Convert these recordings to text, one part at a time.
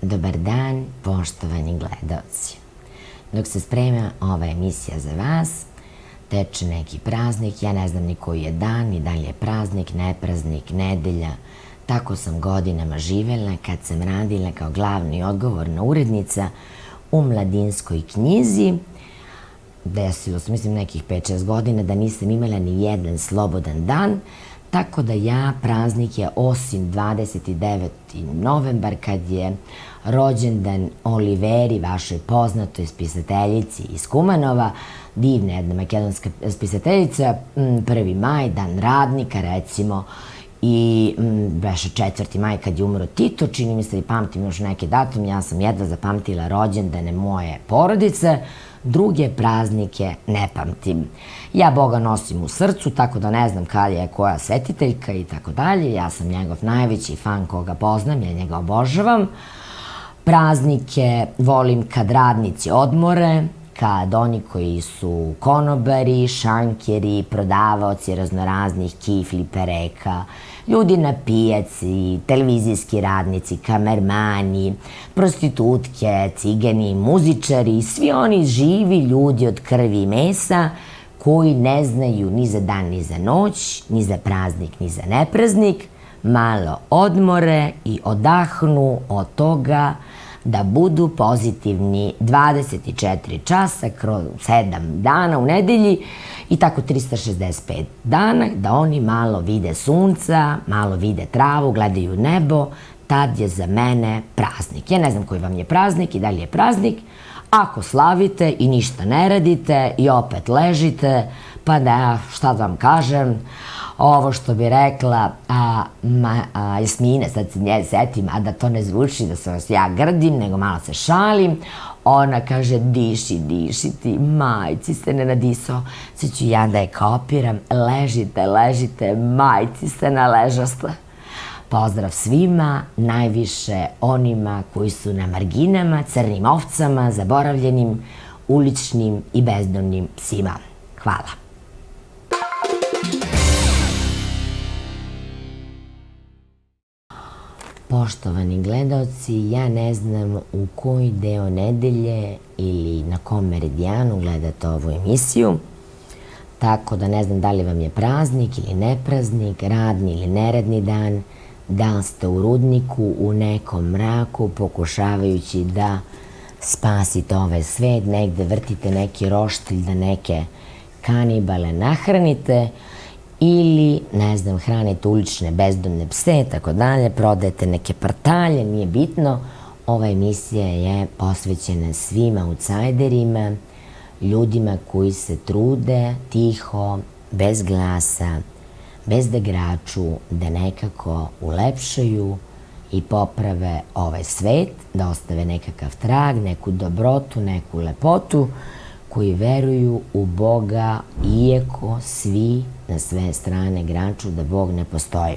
Dobar dan, poštovani gledaoci. Dok se sprema ova emisija za vas, teče neki praznik, ja ne znam ni koji je dan, ni da li je praznik, nepraznik, nedelja. Tako sam godinama živela kad sam radila kao glavna i odgovorna urednica u Mladinskoj knjizi. Desilo se, mislim, nekih 5-6 godina da nisam imala ni jedan slobodan dan, tako da ja praznike, osim 29. novembar, kad je rođendan Oliveri, vašoj poznatoj spisateljici iz Kumanova, divna jedna makedonska spisateljica, 1. maj, dan radnika, recimo, i beše 4. maj kad je umro Tito, čini mi se i pamtim još neke datum, ja sam jedva zapamtila rođendane moje porodice, druge praznike ne pamtim. Ja Boga nosim u srcu, tako da ne znam kada je koja svetiteljka i tako dalje. Ja sam njegov najveći fan koga poznam, ja njega obožavam. Praznike volim kad radnici odmore, kad oni koji su konobari, šankeri, prodavaoci raznoraznih kifli, pereka, ljudi na pijaci, televizijski radnici, kamermani, prostitutke, cigani, muzičari, svi oni živi ljudi od krvi i mesa koji ne znaju ni za dan ni za noć, ni za praznik ni za nepraznik, malo odmore i odahnu od toga da budu pozitivni 24 časa kroz 7 dana u nedelji i tako 365 dana, da oni malo vide sunca, malo vide travu, gledaju nebo, tad je za mene praznik. Ja ne znam koji vam je praznik i da li je praznik. Ako slavite i ništa ne radite i opet ležite, pa da, šta da vam kažem, ovo što bi rekla Jasmina, sad se nje setim, a da to ne zvuči da se vas ja grdim, nego malo se šalim, ona kaže diši, diši ti, majci se ne nadisao, sad ću ja da je kopiram, ležite, ležite, majci se naležasle. Pozdrav svima, najviše onima koji su na marginama, crnim ovcama, zaboravljenim, uličnim i bezdomnim psima. Hvala. Poštovani gledaoci, ja ne znam u koji deo nedelje ili na kom meridijanu gledate ovu emisiju, tako da ne znam da li vam je praznik ili nepraznik, radni ili neradni dan, da li ste u rudniku u nekom mraku pokušavajući da spasite ovaj svet, negde vrtite neki roštilj da neke kanibale nahranite, ili, ne znam, hranite ulične bezdomne pse, tako dalje, prodajete neke partalje, nije bitno. Ova emisija je posvećena svim outsajderima, ljudima koji se trude tiho, bez glasa, bez da graču, da nekako ulepšaju i poprave ovaj svet, da ostave nekakav trag, neku dobrotu, neku lepotu, koji veruju u Boga, iako svi na sve strane graču da Bog ne postoji.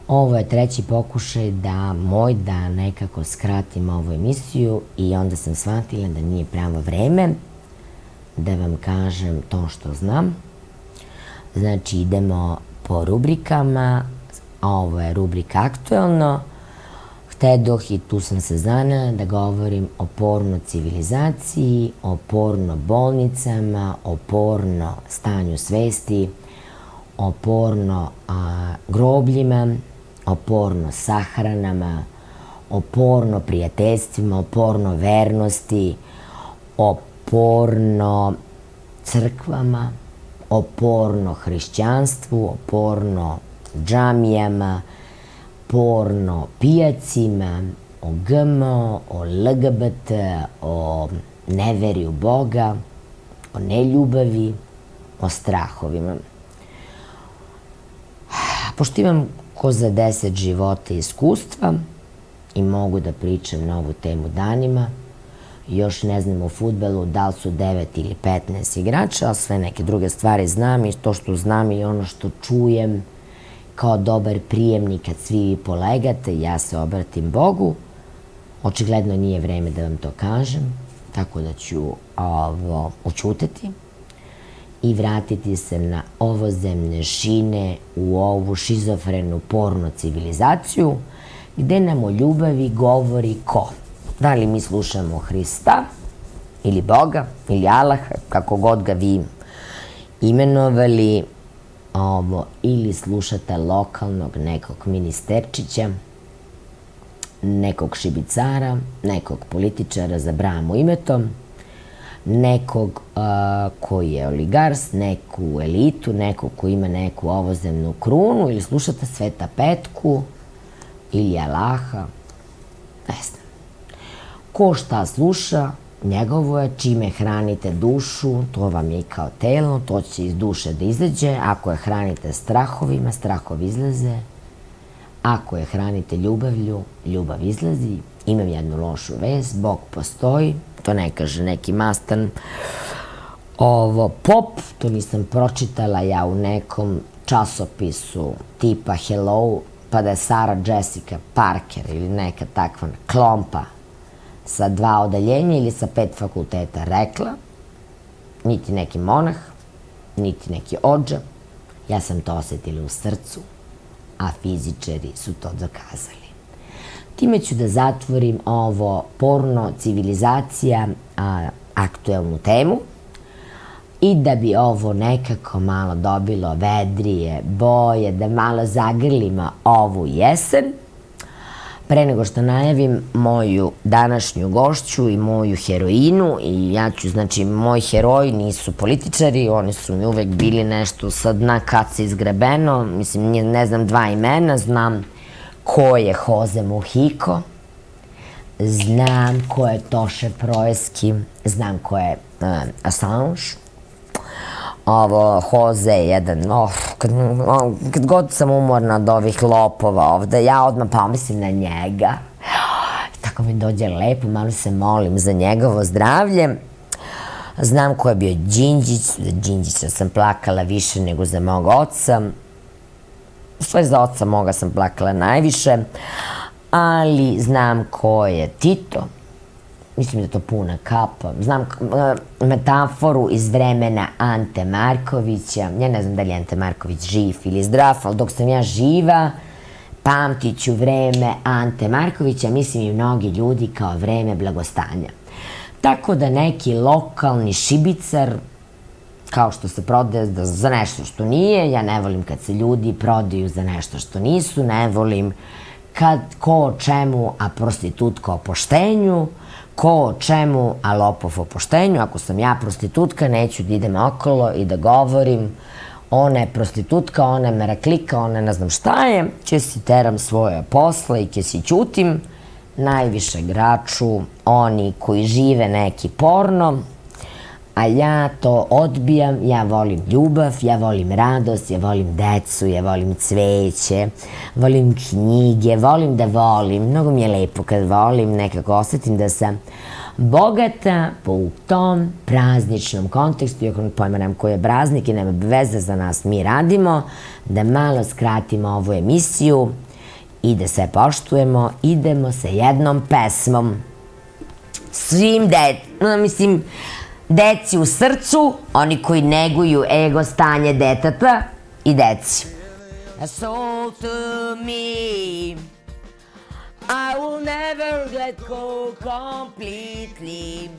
Ovo je treći pokušaj da nekako skratim ovu emisiju i onda sam shvatila da nije pravo vreme da vam kažem to što znam. Znači, idemo po rubrikama. Ovo je rubrika Aktuelno. Htedoh i tu sam se zanela da govorim o porno civilizaciji, o porno bolnicama, o porno stanju svesti, o porno grobljima, o porno sahranama, o porno prijateljstvima, o porno vernosti, o porno crkvama, o porno hrišćanstvu, o porno džamijama, porno pijacima, o GMO, o LGBT, o neveri u Boga, o neljubavi, o strahovima. Pošto imam ko za 10 života i iskustva i mogu da pričam na ovu temu danima, još ne znam u fudbalu da li su 9 ili 15 igrača, ali sve neke druge stvari znam i to što znam i ono što čujem kao dobar prijemnik kad svi polegate, ja se obratim Bogu. Očigledno nije vreme da vam to kažem, tako da ću ovo ućutati i vratiti se na ovozemne šine u ovu šizofrenu porno civilizaciju, gde nam o ljubavi govori ko? Da li mi slušamo Hrista ili Boga ili Allaha, kako god ga vi imenovali, ili slušate lokalnog nekog ministerčića, nekog šibicara, nekog političara za bramu imetom, nekog koji je oligars, neku elitu, nekog koji ima neku ovozemnu krunu, ili slušate Sveta Petku ili Allaha, ne znam. Ko šta sluša, njegovo je. Čime hranite dušu, to vam je i kao telo, to će iz duše da izađe. Ako je hranite strahovima, strahovi izlaze. Ako je hranite ljubavlju, ljubav izlazi. Imam jednu lošu vest, Bog postoji, to ne kaže neki mastan pop, to nisam pročitala ja u nekom časopisu tipa Hello, pa da je Sarah Jessica Parker ili neka takva klompa sa 2 odaljenja ili sa 5 fakulteta rekla, niti neki monah, niti neki odža, ja sam to osetila u srcu, a fizičari su to dokazali. Time ću da zatvorim ovo porno civilizacija aktuelnu temu i da bi ovo nekako malo dobilo vedrije boje, da malo zagrlimo ovu jesen. Pre nego što najavim moju današnju gošću i moju heroinu, i ja ću, znači, moji heroji nisu političari, oni su mi uvek bili nešto sa dna kad se izgrebeno, mislim, ne znam 2 imena, znam ko je Jose Mujico, znam ko je Toše Proeski, znam ko je Assange. Ovo, Jose je jedan, kad god sam umorna od ovih lopova ovde, ja odmah pomislim na njega. Tako mi dođe lepo, malo se molim za njegovo zdravlje. Znam ko je bio Đinđić, za Đinđića sam plakala više nego za mog oca. Sve za oca moga sam plakala najviše, ali znam ko je Tito. Mislim da je to puna kapa. Znam metaforu iz vremena Ante Markovića. Ja ne znam da li je Ante Marković živ ili zdrav, ali dok sam ja živa, pamtit ću vreme Ante Markovića, mislim i mnogi ljudi, kao vreme blagostanja. Tako da neki lokalni šibicar, kao što se prodaje za nešto što nije, ja ne volim kad se ljudi prodaju za nešto što nisu, ne volim kad ko o čemu, a prostitutka o poštenju, ko o čemu, a lopov o poštenju. Ako sam ja prostitutka, neću da idem okolo i da govorim ona je prostitutka, ona je meraklika, ona ne znam šta je, će si teram svoje posle i će si ćutim. Najviše graču oni koji žive neki porno, a ja to odbijam. Ja volim ljubav, ja volim radost, ja volim decu, ja volim cveće, volim knjige, volim da volim. Mnogo mi je lepo kad volim, nekako osetim da sam bogata u tom prazničnom kontekstu, iako pojma nemam koji je praznik i nema veze za nas, mi radimo, da malo skratimo ovu emisiju i da sve poštujemo. Idemo sa jednom pesmom. Svim deci u srcu, oni koji neguju ego stanje deteta i deci. A soul to me, I will never let go completely.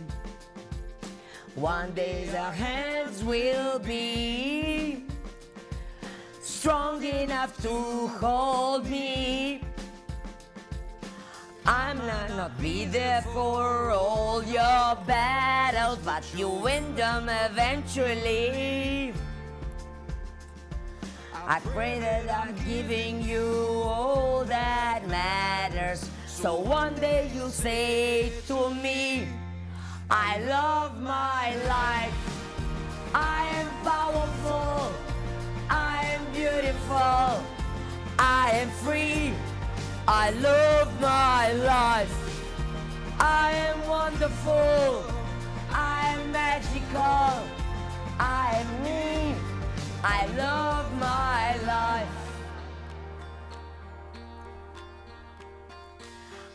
One day our hands will be strong enough to hold me. I might not be there for all your battles, but you win them eventually. I pray that I'm giving you all that matters, so one day you'll say to me, I love my life, I am powerful, I am beautiful, I am free, I love my life, I am wonderful, I am magical, I am me, I love my life.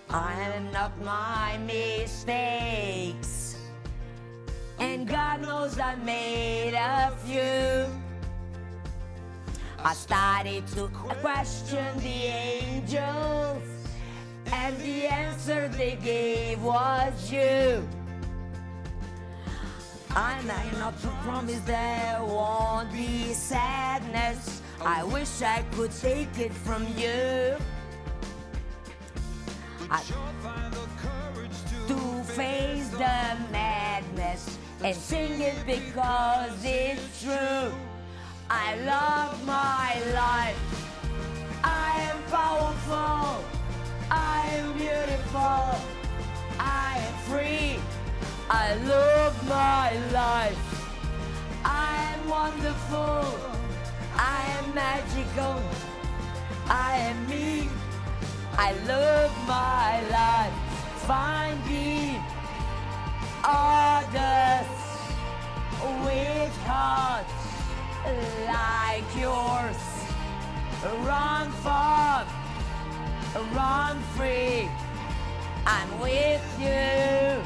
I am not my mistakes, and God knows I made a few. I started to question the angels and the answer they gave was you. And I not to promise there won't be sadness. I wish I could take it from you. To face the madness and sing it because it's true. I love my life. I am powerful. I am beautiful. I am free. I love my life. I am wonderful. I am magical. I am me. I love my life. Finding others with hearts like yours. Run far, run free. I'm with you.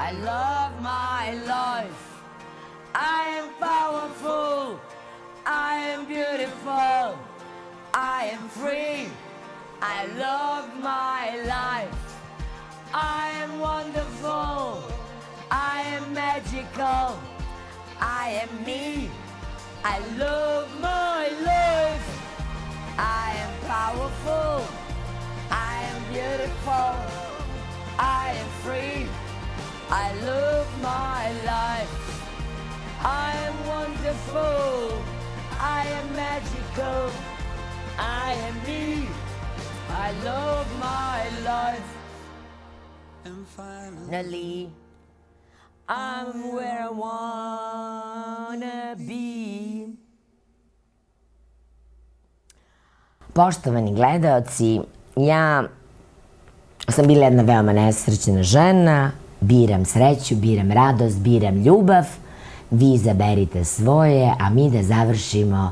I love my life. I am powerful. I am beautiful. I am free. I love my life. I am wonderful. I am magical. I am me. I love my life. I am powerful. I am beautiful. I am free. I love my life. I am wonderful. I am magical. I am me. I love my life. And finally, I'm where I wanna be. Poštovani gledaoci, ja sam bila jedna veoma nesrećna žena, biram sreću, biram radost, biram ljubav, vi izaberite svoje, a mi da završimo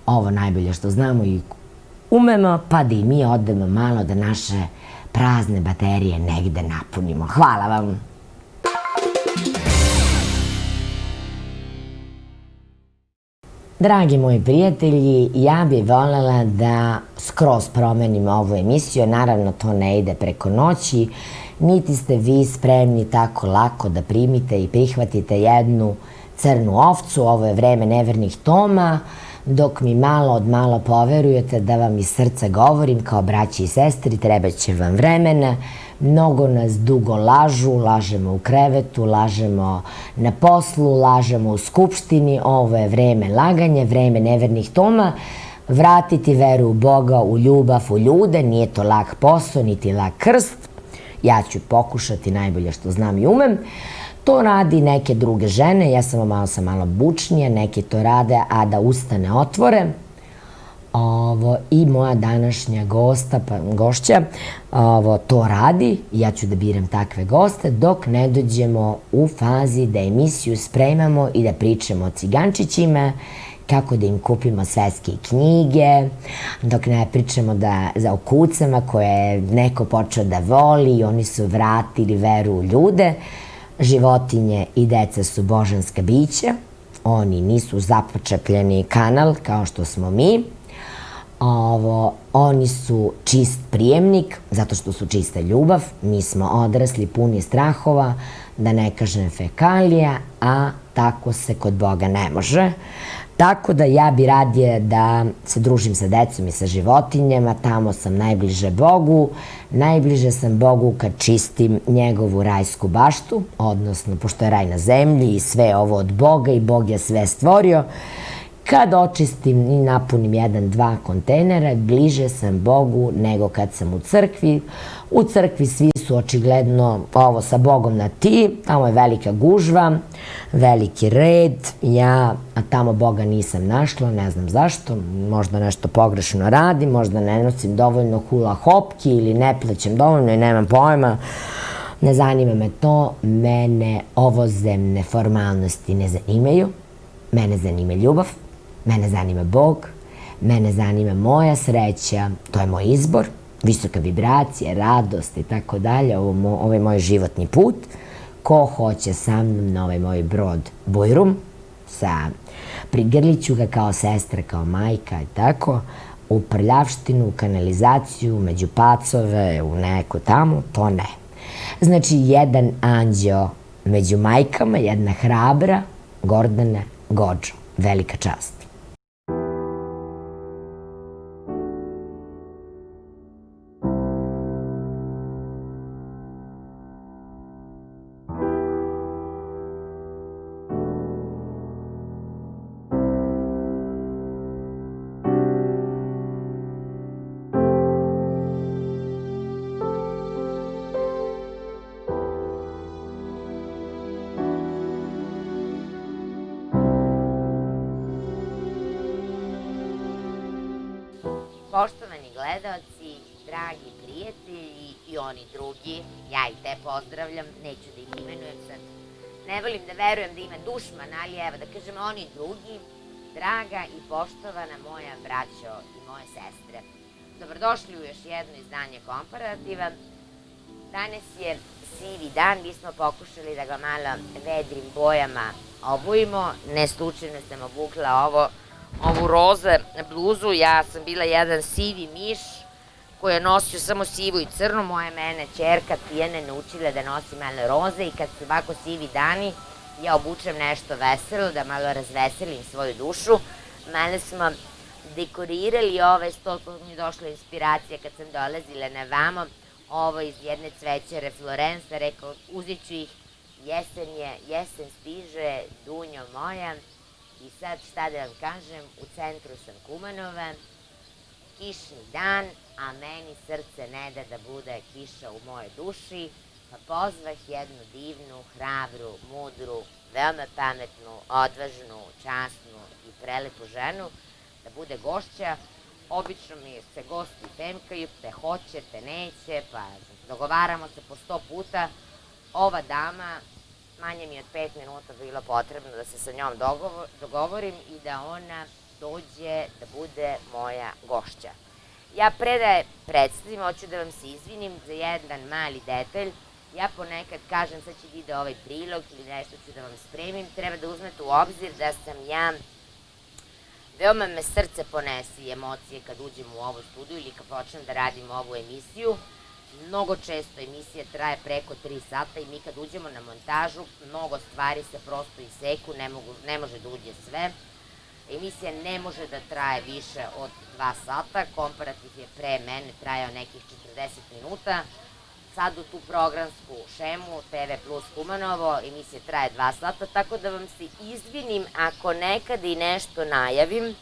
ovo najbolje što znamo i umemo, pa da i mi odemo malo da naše prazne baterije negde napunimo. Hvala vam! Dragi moji prijatelji, ja bih voljela da skroz promenim ovu emisiju, naravno to ne ide preko noći, niti ste vi spremni tako lako da primite i prihvatite jednu crnu ovcu, ovo je vreme nevernih Toma, dok mi malo od malo poverujete da vam iz srca govorim kao braći i sestri, treba će vam vremena, mnogo nas dugo lažu, lažemo u krevetu, lažemo na poslu, lažemo u skupštini, ovo je vreme laganja, vreme nevernih Toma, vratiti veru u Boga, u ljubav, u ljude, nije to lak posao, niti lak krst, ja ću pokušati najbolje što znam i umem. To radi neke druge žene, ja sam malo bučnija, neki to rade, a da usta ne otvore. I moja današnja gošća to radi, ja ću da biram takve goste, dok ne dođemo u fazi da emisiju spremamo i da pričamo o cigančićima, kako da im kupimo svetske knjige, dok ne pričamo o kucama koje je neko počeo da voli i oni su vratili veru u ljude. Životinje i deca su božanska bića, oni nisu započepljeni kanal kao što smo mi, oni su čist prijemnik zato što su čista ljubav, mi smo odrasli puni strahova, da ne kažem fekalija, a tako se kod Boga ne može. Tako da ja bi radije da se družim sa decom i sa životinjama, tamo sam najbliže Bogu, najbliže sam Bogu kad čistim njegovu rajsku baštu, odnosno pošto je raj na zemlji i sve ovo od Boga i Bog je sve stvorio, kad očistim i napunim 1-2 kontejnera, bliže sam Bogu nego kad sam u crkvi. U crkvi svi su očigledno ovo sa Bogom na ti, tamo je velika gužva, veliki red, a tamo Boga nisam našla, ne znam zašto, možda nešto pogrešno radim, možda ne nosim dovoljno hula hopki ili ne plećem dovoljno i nemam pojma, ne zanima me to, mene ovozemne formalnosti ne zanimaju, mene zanima ljubav, mene zanima Bog, mene zanima moja sreća, to je moj izbor, visoka vibracija, radost i tako dalje, ovo je moj životni put. Ko hoće sa mnom na ovaj moj brod Bujrum, prigrliću ga kao sestra, kao majka i tako, u prljavštinu, u kanalizaciju, među pacove, u neko tamo, to ne. Znači, jedan anđeo među majkama, jedna hrabra, Gordana Godžo. Velika čast. Poštovani gledaoci, dragi prijatelji i oni drugi, ja i te pozdravljam, neću da ih imenujem sad. Ne volim da verujem da ima dušman, ali evo da kažem oni drugi, draga i poštovana moja braćo i moje sestre. Dobrodošli u još jedno izdanje Komparativa. Danas je sivi dan, mi smo pokušali da ga malo vedrim bojama obujimo. Ne slučajno sam obukla ovu roze bluzu, ja sam bila jedan sivi miš koji je nosio samo sivu i crnu, moja mene čerka Tijana naučila da nosi malo roze i kad su ovako sivi dani, ja obučem nešto veselo, da malo razveselim svoju dušu. Malo smo dekorirali ovaj stol, kako mi je došla inspiracija kad sam dolazila na vamo, ovo iz jedne cvećare Florence, rekao, uzet ću ih, jesen je, jesen stiže, dunjo moja. I sad šta da vam kažem, u centru sam Kumanova, kišni dan, a meni srce ne da da bude kiša u mojoj duši, pa pozvah jednu divnu, hrabru, mudru, veoma pametnu, odvažnu, časnu i prelepu ženu da bude gošća. Obično mi se gosti temkaju, te hoće, te neće, pa dogovaramo se po 100 puta. Ova dama, manje mi od 5 minuta bilo potrebno da se sa njom dogovorim i da ona dođe da bude moja gošća. Ja pre da je predstavim, hoću da vam se izvinim za jedan mali detalj. Ja ponekad kažem, sad će da ide ovaj prilog ili nešto ću da vam spremim, treba da uzmete u obzir da sam ja, veoma me srce ponese i emocije kad uđem u ovu studiju ili kad počnem da radim ovu emisiju. Mnogo često emisija traje preko 3 sata i mi kad uđemo na montažu, mnogo stvari se prosto iseku, ne može da uđe sve. Emisija ne može da traje više od 2 sata, Komparativ je pre mene trajao nekih 40 minuta. Sad u tu programsku šemu TV Plus Kumanovo emisija traje 2 sata, tako da vam se izvinim ako nekad i nešto najavim.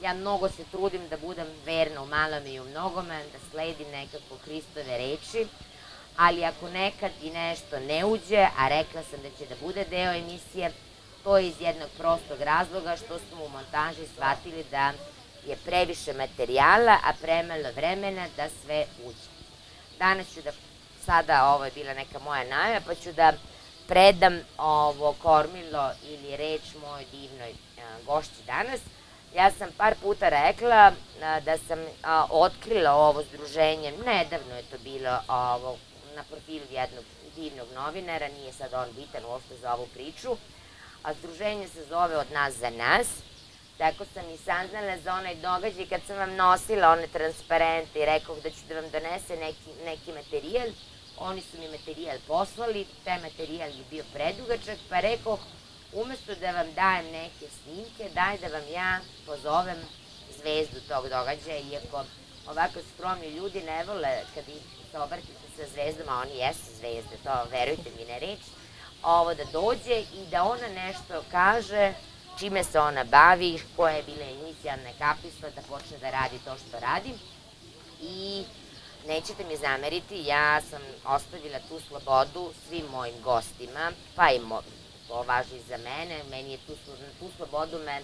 Ja mnogo se trudim da budem verna u malome i u mnogome, da sledim nekako Hristove reči, ali ako nekad i nešto ne uđe, a rekla sam da će da bude deo emisije, to je iz jednog prostog razloga što smo u montaži shvatili da je previše materijala, a premalo vremena da sve uđe. Danas ću da, sada ovo je bila neka moja najava, pa ću da predam ovo kormilo ili reč mojoj divnoj gošći danas. Ja sam par puta rekla da sam otkrila ovo združenje, nedavno je to bilo na profilu jednog divnog novinara, nije sad on bitan uopšte za ovu priču, a združenje se zove Od nas za nas. Tako sam i saznala za onaj događaj kad sam vam nosila one transparente i rekao da ću da vam donese neki materijal. Oni su mi materijal poslali, taj materijal je bio predugačak, pa rekao, umesto da vam dajem neke snimke, daj da vam ja pozovem zvezdu tog događaja, iako ovako skromni ljudi ne vole kad se obratite sa zvezdama, oni jesu zvezde, to verujte mi na reč, da dođe i da ona nešto kaže, čime se ona bavi, koja je bila inicijalna kapisla da počne da radi to što radi. I nećete mi zameriti, ja sam ostavila tu slobodu svim mojim gostima, pa i to važi za mene, meni je tu slobodu me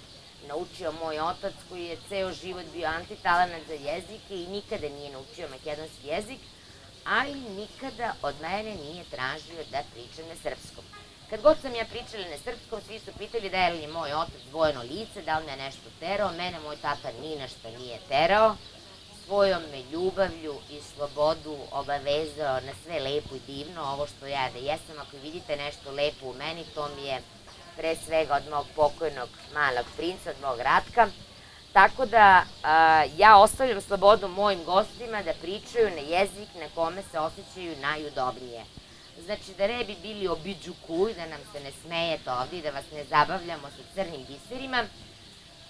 naučio moj otac koji je ceo život bio antitalenat za jezike i nikada nije naučio makedonski jezik, ali nikada od mene nije tražio da pričam na srpskom. Kad god sam ja pričala na srpskom, svi su pitali da je li moj otac dvojno lice, da li me nešto terao, mene moj tata ni na što nije terao, svojom me ljubavlju i slobodu obavezao na sve lepo i divno, ovo što ja da jesam. Ako vidite nešto lepo u meni, to mi je pre svega od mog pokojnog malog princa, od mog Ratka. Tako da ja ostavljam slobodu mojim gostima da pričaju na jezik na kome se osjećaju najudobnije. Znači da ne bi bili obiđuku i da nam se ne smejete ovdje i da vas ne zabavljamo sa crnim biserima,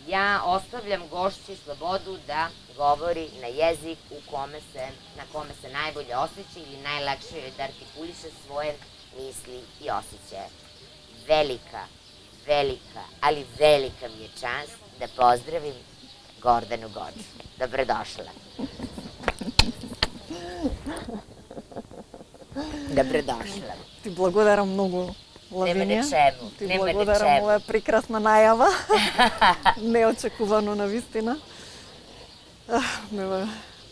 ja ostavljam gošći slobodu da govori na jezik na kome se najbolje osjeća ili najlakše je da artikuliše svoje misli i osjećaje. Velika, ali velika mi je čast da pozdravim Gordanu Godž. Dobrodošla. Dobrodošla. Ти благодарам многу, Лавинија. Нема на чему. Ти благодарам, ова е прекрасна најава. Неочекувано навистина.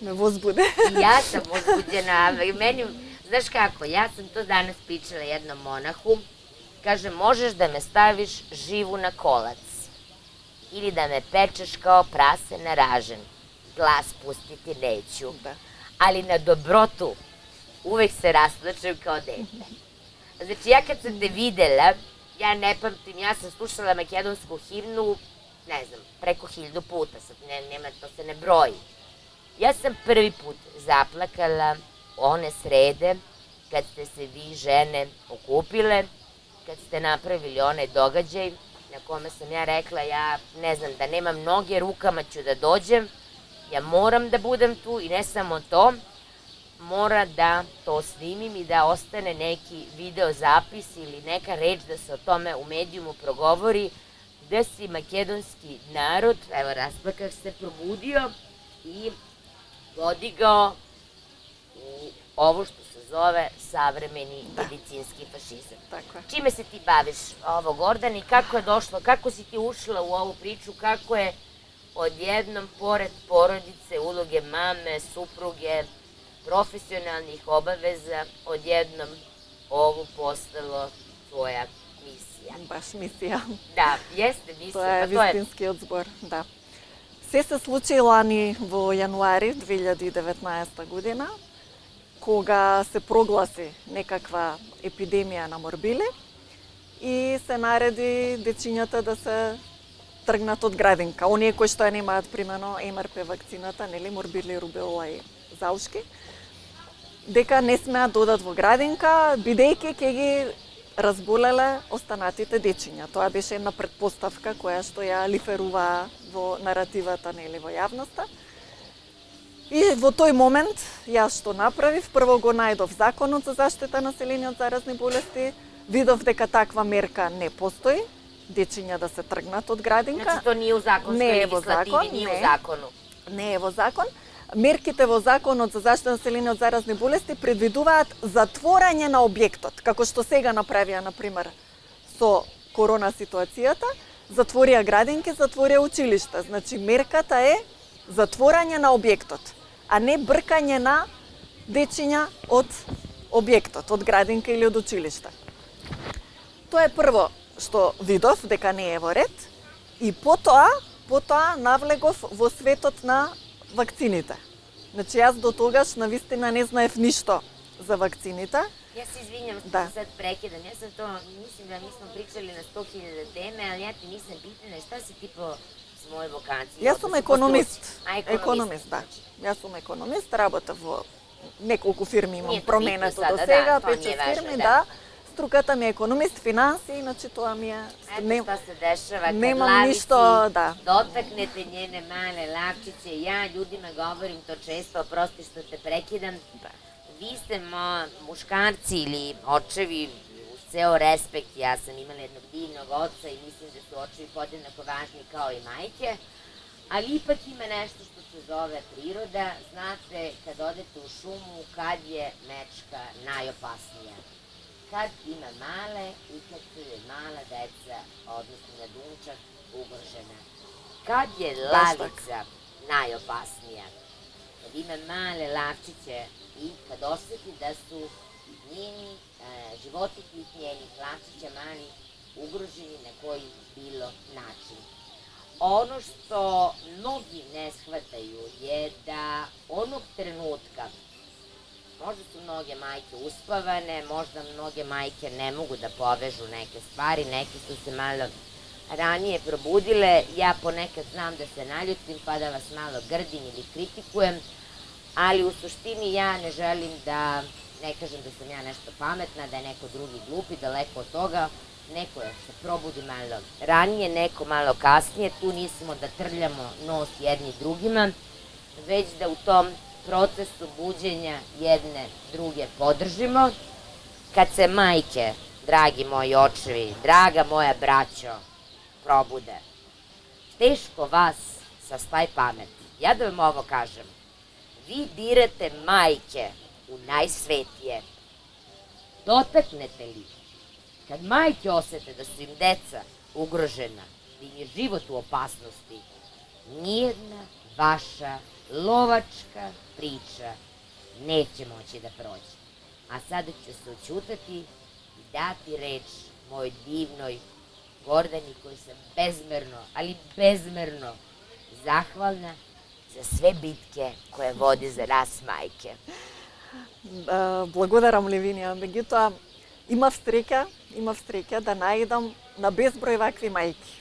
Me возбуде. Ja sam uzbuđena. Znaš kako, ja sam to danas pričala jednom monahu. Kaže, možeš da me staviš živu na kolac ili da me pečeš kao prase na ražen. Glas pustiti neću. Da. Ali na dobrotu uvek se rasplačem kao dete. Znači, ja kad sam te videla, ja ne pamtim, ja sam slušala makedonsku himnu, ne znam, preko 1000 puta, sad to se ne broji. Ja sam prvi put zaplakala one srede kad ste se vi žene okupile, kad ste napravili onaj događaj na kome sam ja rekla, ja ne znam, da nemam noge, rukama ću da dođem, ja moram da budem tu i ne samo to, mora da to snimim i da ostane neki video zapis ili neka reč da se o tome u medijumu progovori, da si makedonski narod, evo rasplakah se, probudio i podigao u ovo što se zove savremeni medicinski fašizam. Tako je. Čime se ti baviš, Gordana, i kako je došlo, kako si ti ušla u ovu priču, kako je odjednom, pored porodice, uloge mame, supruge, profesionalnih obaveza, odjednom ovo postalo tvoja misija? Баш мисија. Da, jeste misija. Тоа е вистинскиот збор, да. Се случи лани во јануари 2019 година, кога се прогласи некаква епидемија на морбили и се нареди дечињата да се тргнат од градинка. Оние кои што ја немаат примено МРП вакцината, нели, морбили, рубеола и заушки, дека не смеат да одат во градинка, бидејќи ќе ги разболеле останатите дечиња. Тоа беше една предпоставка која што ја лиферува во наративата, нели, во јавноста. И во тој момент, јас што направив, прво го најдов Законот за заштита население од заразни болести, видов дека таква мерка не постои, дечиња да се тргнат од градинка. Значи, то nije u zakonskoj legislativi, nije u zakonu. Не е во закон. Мерките во Законот за заштита население од заразни болести предвидуваат затворање на објектот, како што сега направија, например, со корона ситуацијата, затворија градинки, затворија училишта. Значи, мерката е затворање на објектот, а не бркање на дечиња од објектот, од градинка или од училишта. Тоа е прво што видов дека не е во ред и потоа навлегов во светот на вакцините. Значи, јас до тогаш навистина не знаев ништо за вакцините. Ja se izvinjam što se sad prekidam, ja sam to, mislim da mi smo pričali na 100.000 teme, ali ja ti nisam pitana šta si ti po svojoj vokaciji? Јас сум економист. Економист, да. Јас сум економист, работев во неколку фирми, имам променето битно до sada, сега, da, to nije 5-6 važno, фирми, da. да. Струката ми е економист, финанси, иначе тоа ми е... Eto šta se dešava kad Nemam lavici ništa, da. dotaknete njene male lavčiće. Ja ljudima govorim to često, oprosti što te prekidam. Vi ste muškarci ili očevi, uz ceo respekt, ja sam imala jednog divnog oca i mislim da su očevi podjednako važni kao i majke, ali ipak ima nešto što se zove priroda. Znate, kad odete u šumu, kad je mečka najopasnija? Kad ima male i kad su joj mala deca, odnosno mladunčak, ugrožena. Kad je lavica najopasnija? Kad ima male lavčiće i kad osjeti da su njeni životi tih njenih lavčića mali ugroženi na koji bilo način. Ono što mnogi ne shvataju je da onog trenutka, možda su mnoge majke uspavane, možda mnoge majke ne mogu da povežu neke stvari, neke su se malo ranije probudile, ja ponekad znam da se naljutim pa da vas malo grdim ili kritikujem, ali u suštini ja ne želim da, ne kažem da sam ja nešto pametna, da je neko drugi glupi, daleko od toga. Neko se probudi malo ranije, neko malo kasnije, tu nismo da trljamo nos jedni drugima, već da u tom procesu buđenja jedne druge podržimo. Kad se majke, dragi moji očevi, draga moja braćo, probude, teško vas sastaj pamet. Ja da vam ovo kažem, vi dirate majke u najsvetije. Dotaknete li? Kad majke osete da su im deca ugrožena, da im je život u opasnosti, nijedna vaša lovačka priča neće moći da prođe. A sada ću se oćutati i dati reč mojoj divnoj Gordani, koju sam bezmerno, ali bezmerno zahvalna za sve bitke koje vodi za nas majke. Благодарам, Ливинија. Меѓутоа, имав среќа да наидам на безброј вакви мајки.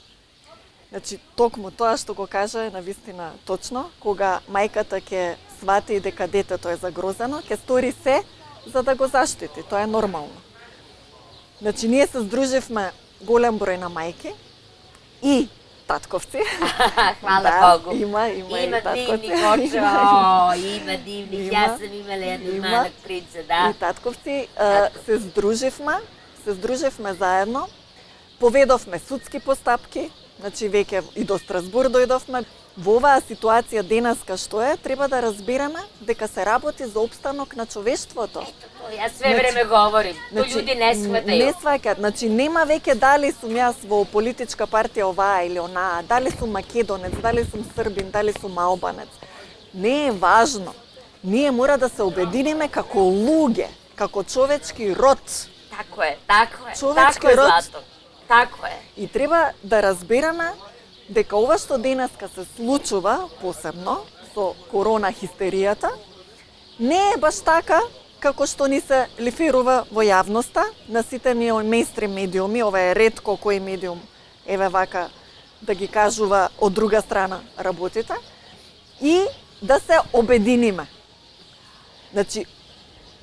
Значи, токму тоа што го кажа е навистина точно, кога мајката ќе свати дека детето е загрозено, ќе стори се за да го заштити. Тоа е нормално. Значи, ние се здруживме голем број на мајки и татковци. Hvala Bogu. Има и татковци. Divnih očeva, ima divnih. Ja sam imala jednu malog princa, da. И татковци се здруживме заедно, поведовме судски постапки, значи веќе и до Страсбур дојдовме. Во оваа ситуација денеска што е, треба да разбереме дека се работи за опстанок на човештвото. Ја све време говорим, то луѓе не сватају. Не сваќаат, значи нема веќе дали сум јас во политичка партија оваа или онаа, дали сум македонец, дали сум србин, дали сум албанец. Не е важно. Ние мора да се обединиме како луѓе, како човечки род. Тако е, тако е, Човечки тако е, род. Злато. Тако е. И треба да разбереме дека ова што денеска се случува, посебно со корона хистеријата, не е баш така како што ни се лифирува во јавноста на сите ние мејнстрим медиуми. Ова е ретко кој медиум еве вака да ги кажува од друга страна работите, и да се обединиме. Значи,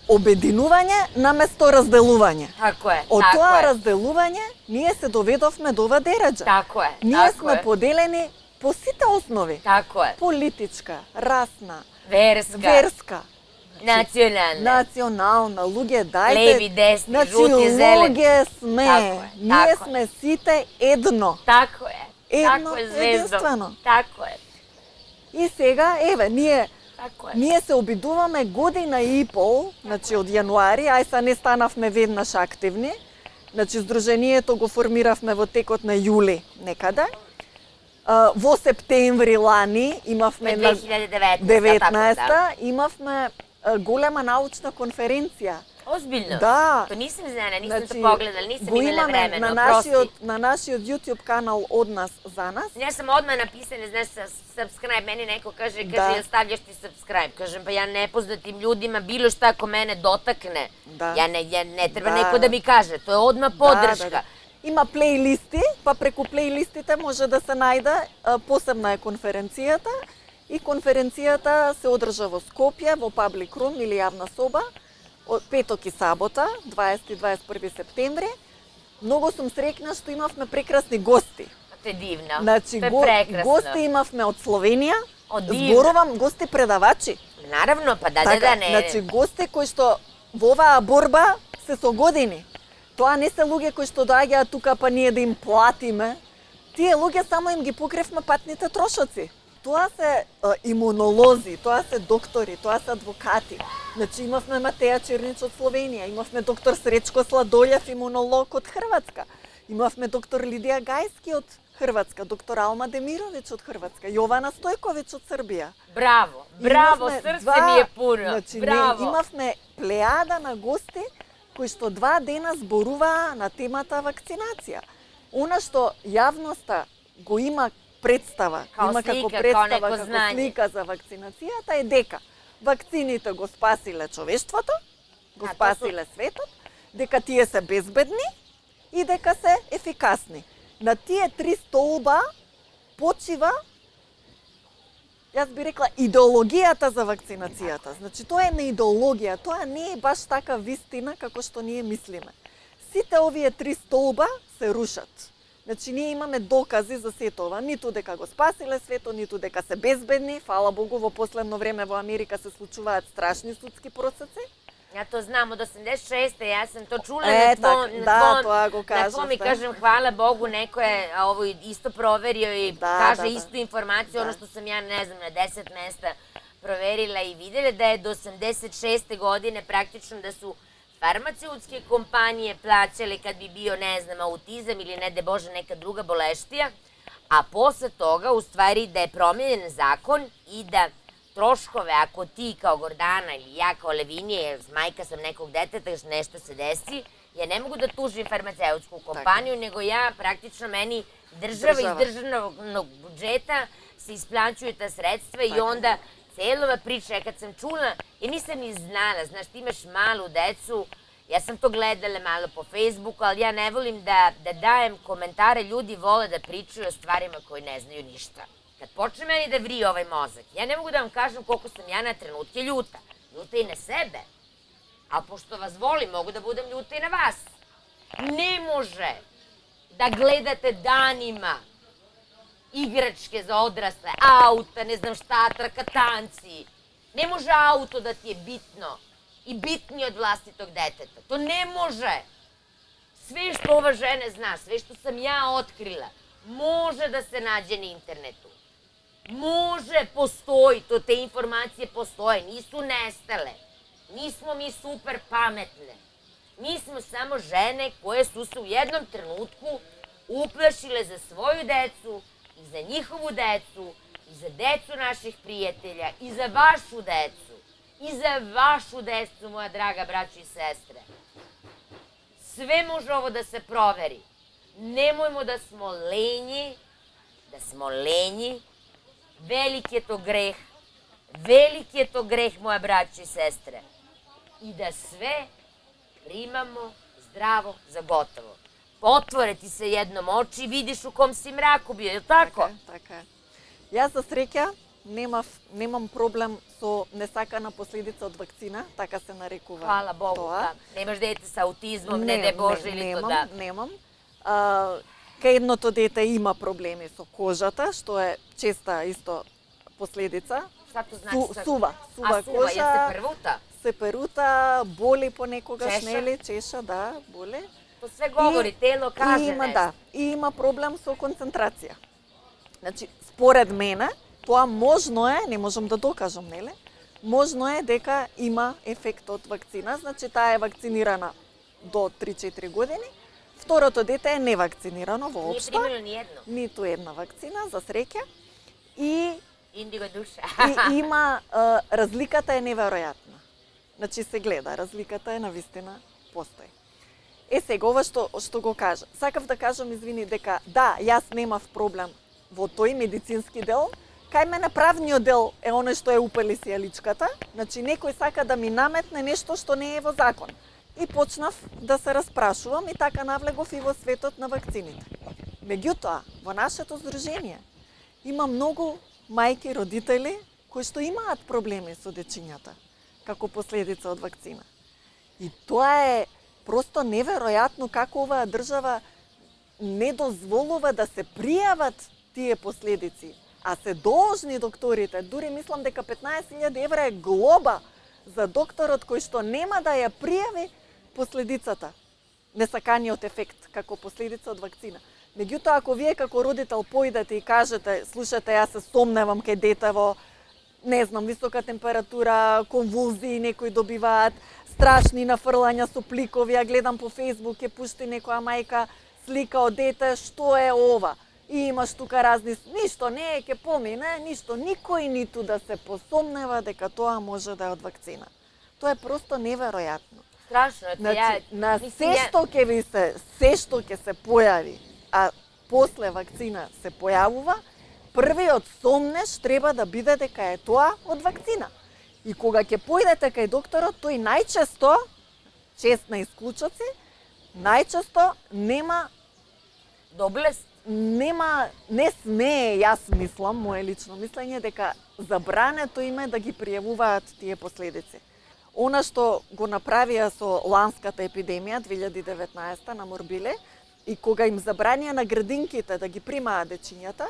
обединување наместо разделување. Тако е, Од тако тоа е. разделување ние се доведовме до ова дераџа. Тако е, Ние тако сме е. поделени по сите основи. Тако е. Политичка, расна, Верска, национална, национална, луѓе, дајте... леви, десни, Значи, жути, зелени. луѓе сме. Тако е, Ние тако е. сме сите едно. Тако е. Едно, Тако е, звездо. единствено. Тако е. И сега, еве, Тако е. ние се обидуваме година и пол, значи од јануари, ај са не станавме веднаш активни. Значи, Сдруженијето го формиравме во текот на јули некаде. Во септември лани имавме на 19-та, имавме голема научна конференција. Озбилно? Да. То нисам знала, нисам Значи, то погледала, нисам го имала имаме времено, на нашиот YouTube канал од нас за нас. Ja sam odmah napisala, znaš, subscribe, meni neko kaže, jel stavljaš ti subscribe? Kažem, pa ja nepoznatim ljudima, bilo šta ako mene dotakne, ja ne treba neko da mi kaže, to je odmah podrška. Има плейлисти, па преку плейлистите може да се најде, посебна е конференцијата, и конференцијата се одржа во Скопје, во Public Room или јавна соба, петок и сабота, 20 и 21 септември. Многу сум среќна што имавме прекрасни гости. To je divno, Значи, to je prekrasno. гости имавме од Словенија, Divno. зборувам гости предавачи. Naravno, pa da ne. Значи, гости кои што во оваа борба се со години. Тоа не се луѓе кои што доаѓаат тука па ние да им платиме. Тие луѓе само им ги покривме патните трошоци. Тоа се имунолози, тоа се доктори, тоа се адвокати. Значи имавме Матеја Чернич од Словенија, имавме доктор Сречко Сладолјев, имунолог од Хрватска. Имавме доктор Лидија Гајски од Хрватска, доктор Алма Демировиќ од Хрватска, Јована Стојковиќ од Србија. Браво, браво, срце ми е пуно. Значи, браво. Имавме плејада на гости кои што 2 дена зборуваа на темата вакцинација. Она што јавноста го има представа, има како представа, како слика за вакцинацијата е дека вакцините го спасиле човештвото, го спасиле светот, дека тие се безбедни и дека се ефикасни. на тие 3 столба почива, јас би рекла, идеологијата за вакцинацијата. Значи, тоа е на идеологија, тоа не е баш така вистина како што ние мислиме. Сите овие 3 столба се рушат. Значи, ние имаме докази за сето ова, ниту дека го спасиле свето, ниту дека се безбедни. Фала Богу, во последно време во Америка се случуваат страшни судски процеси. Ja to znam od 86. Ja sam to čula тоа твом и kažem hvala Bogu, neko je ovo isto proverio i kaže istu informaciju, ono što sam ja, ne znam, na 10 mesta proverila i videla da je do 86. godine praktično da su farmaceutske kompanije plaćale kad bi bio, ne znam, autizam ili ne de Bože neka druga boleštija, a posle toga u stvari da je promijenjen zakon i da troškove, ako ti kao Gordana ili ja kao Levinije, majka sam nekog deteta, još nešto se desi, ja ne mogu da tužim farmaceutsku kompaniju, nego ja praktično meni država iz državnog budžeta se isplaćuju ta sredstva i onda celova priča, ja kad sam čula, ja nisam ni znala, znaš, ti imaš malu decu, ja sam to gledala malo po Facebooku, ali ja ne volim da dajem komentare, ljudi vole da pričaju o stvarima koji ne znaju ništa. Kad počne meni da vrije ovaj mozak, ja ne mogu da vam kažem koliko sam ja na trenutke ljuta. Ljuta i na sebe. A pošto vas volim, mogu da budem ljuta i na vas. Ne može da gledate danima igračke za odrasle, auta, ne znam šta, trakatanci. Ne može auto da ti je bitno i bitnije od vlastitog deteta. To ne može. Sve što ova žena zna, sve što sam ja otkrila, može da se nađe na internetu. Može, postoji, to te informacije postoje, nisu nestale. Nismo mi super pametne. Mi smo samo žene koje su se u jednom trenutku uplašile za svoju decu i za njihovu decu i za decu naših prijatelja i za vašu decu i za vašu decu, moja draga braćo i sestre. Sve može ovo da se proveri. Nemojmo da smo lenji, veliki je to greh, veliki je to greh, moja braćo i sestre. I da sve primamo zdravo za gotovo. Otvore ti se jednom oči i vidiš u kom si mraku bio, je li tako? Така е. Јас за среќа немам проблем со несакана последица од вакцина, така се нарекува. Hvala Bogu, тоа. da. Nemaš dete sa autizmom, ne de Bože ili to da. Немам. Кај едното дете има проблеми со кожата, што е честа исто последица. Šta to znači? Сува A suva, кожа. jel se prvuta? Се перута, боли понекогаш, Чеша? нели? Чеша, да, боли. To sve govori, telo kaže има, nešto. да, и има проблем со концентрација. Значи, според мене, тоа можно е, не можам да докажам, нели? Можно е дека има ефект од вакцина, значи таа е вакцинирана до 3-4 години. Второто дете е невакцинирано воопшто. Nije primilo nijedno. Ниту една вакцина, за среќа. И Indigo duša. И има разликата е неверојатна. Значи се гледа, разликата е навистина постои. Сега ова што го кажа. Сакав да кажам, извини, дека да, јас немав проблем во тој медицински дел. Кај мене правниот дел е оној што е упели сијаличката. Значи некој сака да ми наметне нешто што не е во закон. И почнав да се распрашувам и така навлегов и во светот на вакцините. Меѓутоа, во нашето здружение има многу мајки, родители, кои што имаат проблеми со дечињата, како последица од вакцина. И тоа е просто неверојатно како оваа држава не дозволува да се пријават тие последици, а се должни докторите. Дури мислам дека 15.000 евра е глоба за докторот кој што нема да ја пријави последицата, несаканиот ефект како последица од вакцина. Меѓутоа, ако вие како родител поидете и кажете, слушате, јас се сомневам кај детево, не знам, висока температура, конвулзии некои добиваат, страшни нафрлања со пликови, ја гледам по Фейсбук, ќе пушти некоја мајка слика од дете, што е ова? И имаш тука разни, ништо не е, ќе помине, ништо, никој ниту да се посомнева дека тоа може да е од вакцина. Тоа е просто неверојатно. Strašno je to, ja... На се што ќе ви се што ќе се појави, а после вакцина се појавува, првиот сомнеш треба да биде дека е тоа од вакцина. И кога ќе појдете кај докторот, тој најчесто, чест на исклучоци, најчесто нема Доблест? не смее, јас мислам, мое лично мислење, дека забрането им е да ги пријавуваат тие последици. Она што го направија со ланската епидемија 2019 на морбиле и кога им забранија на градинките да ги примаат дечињата,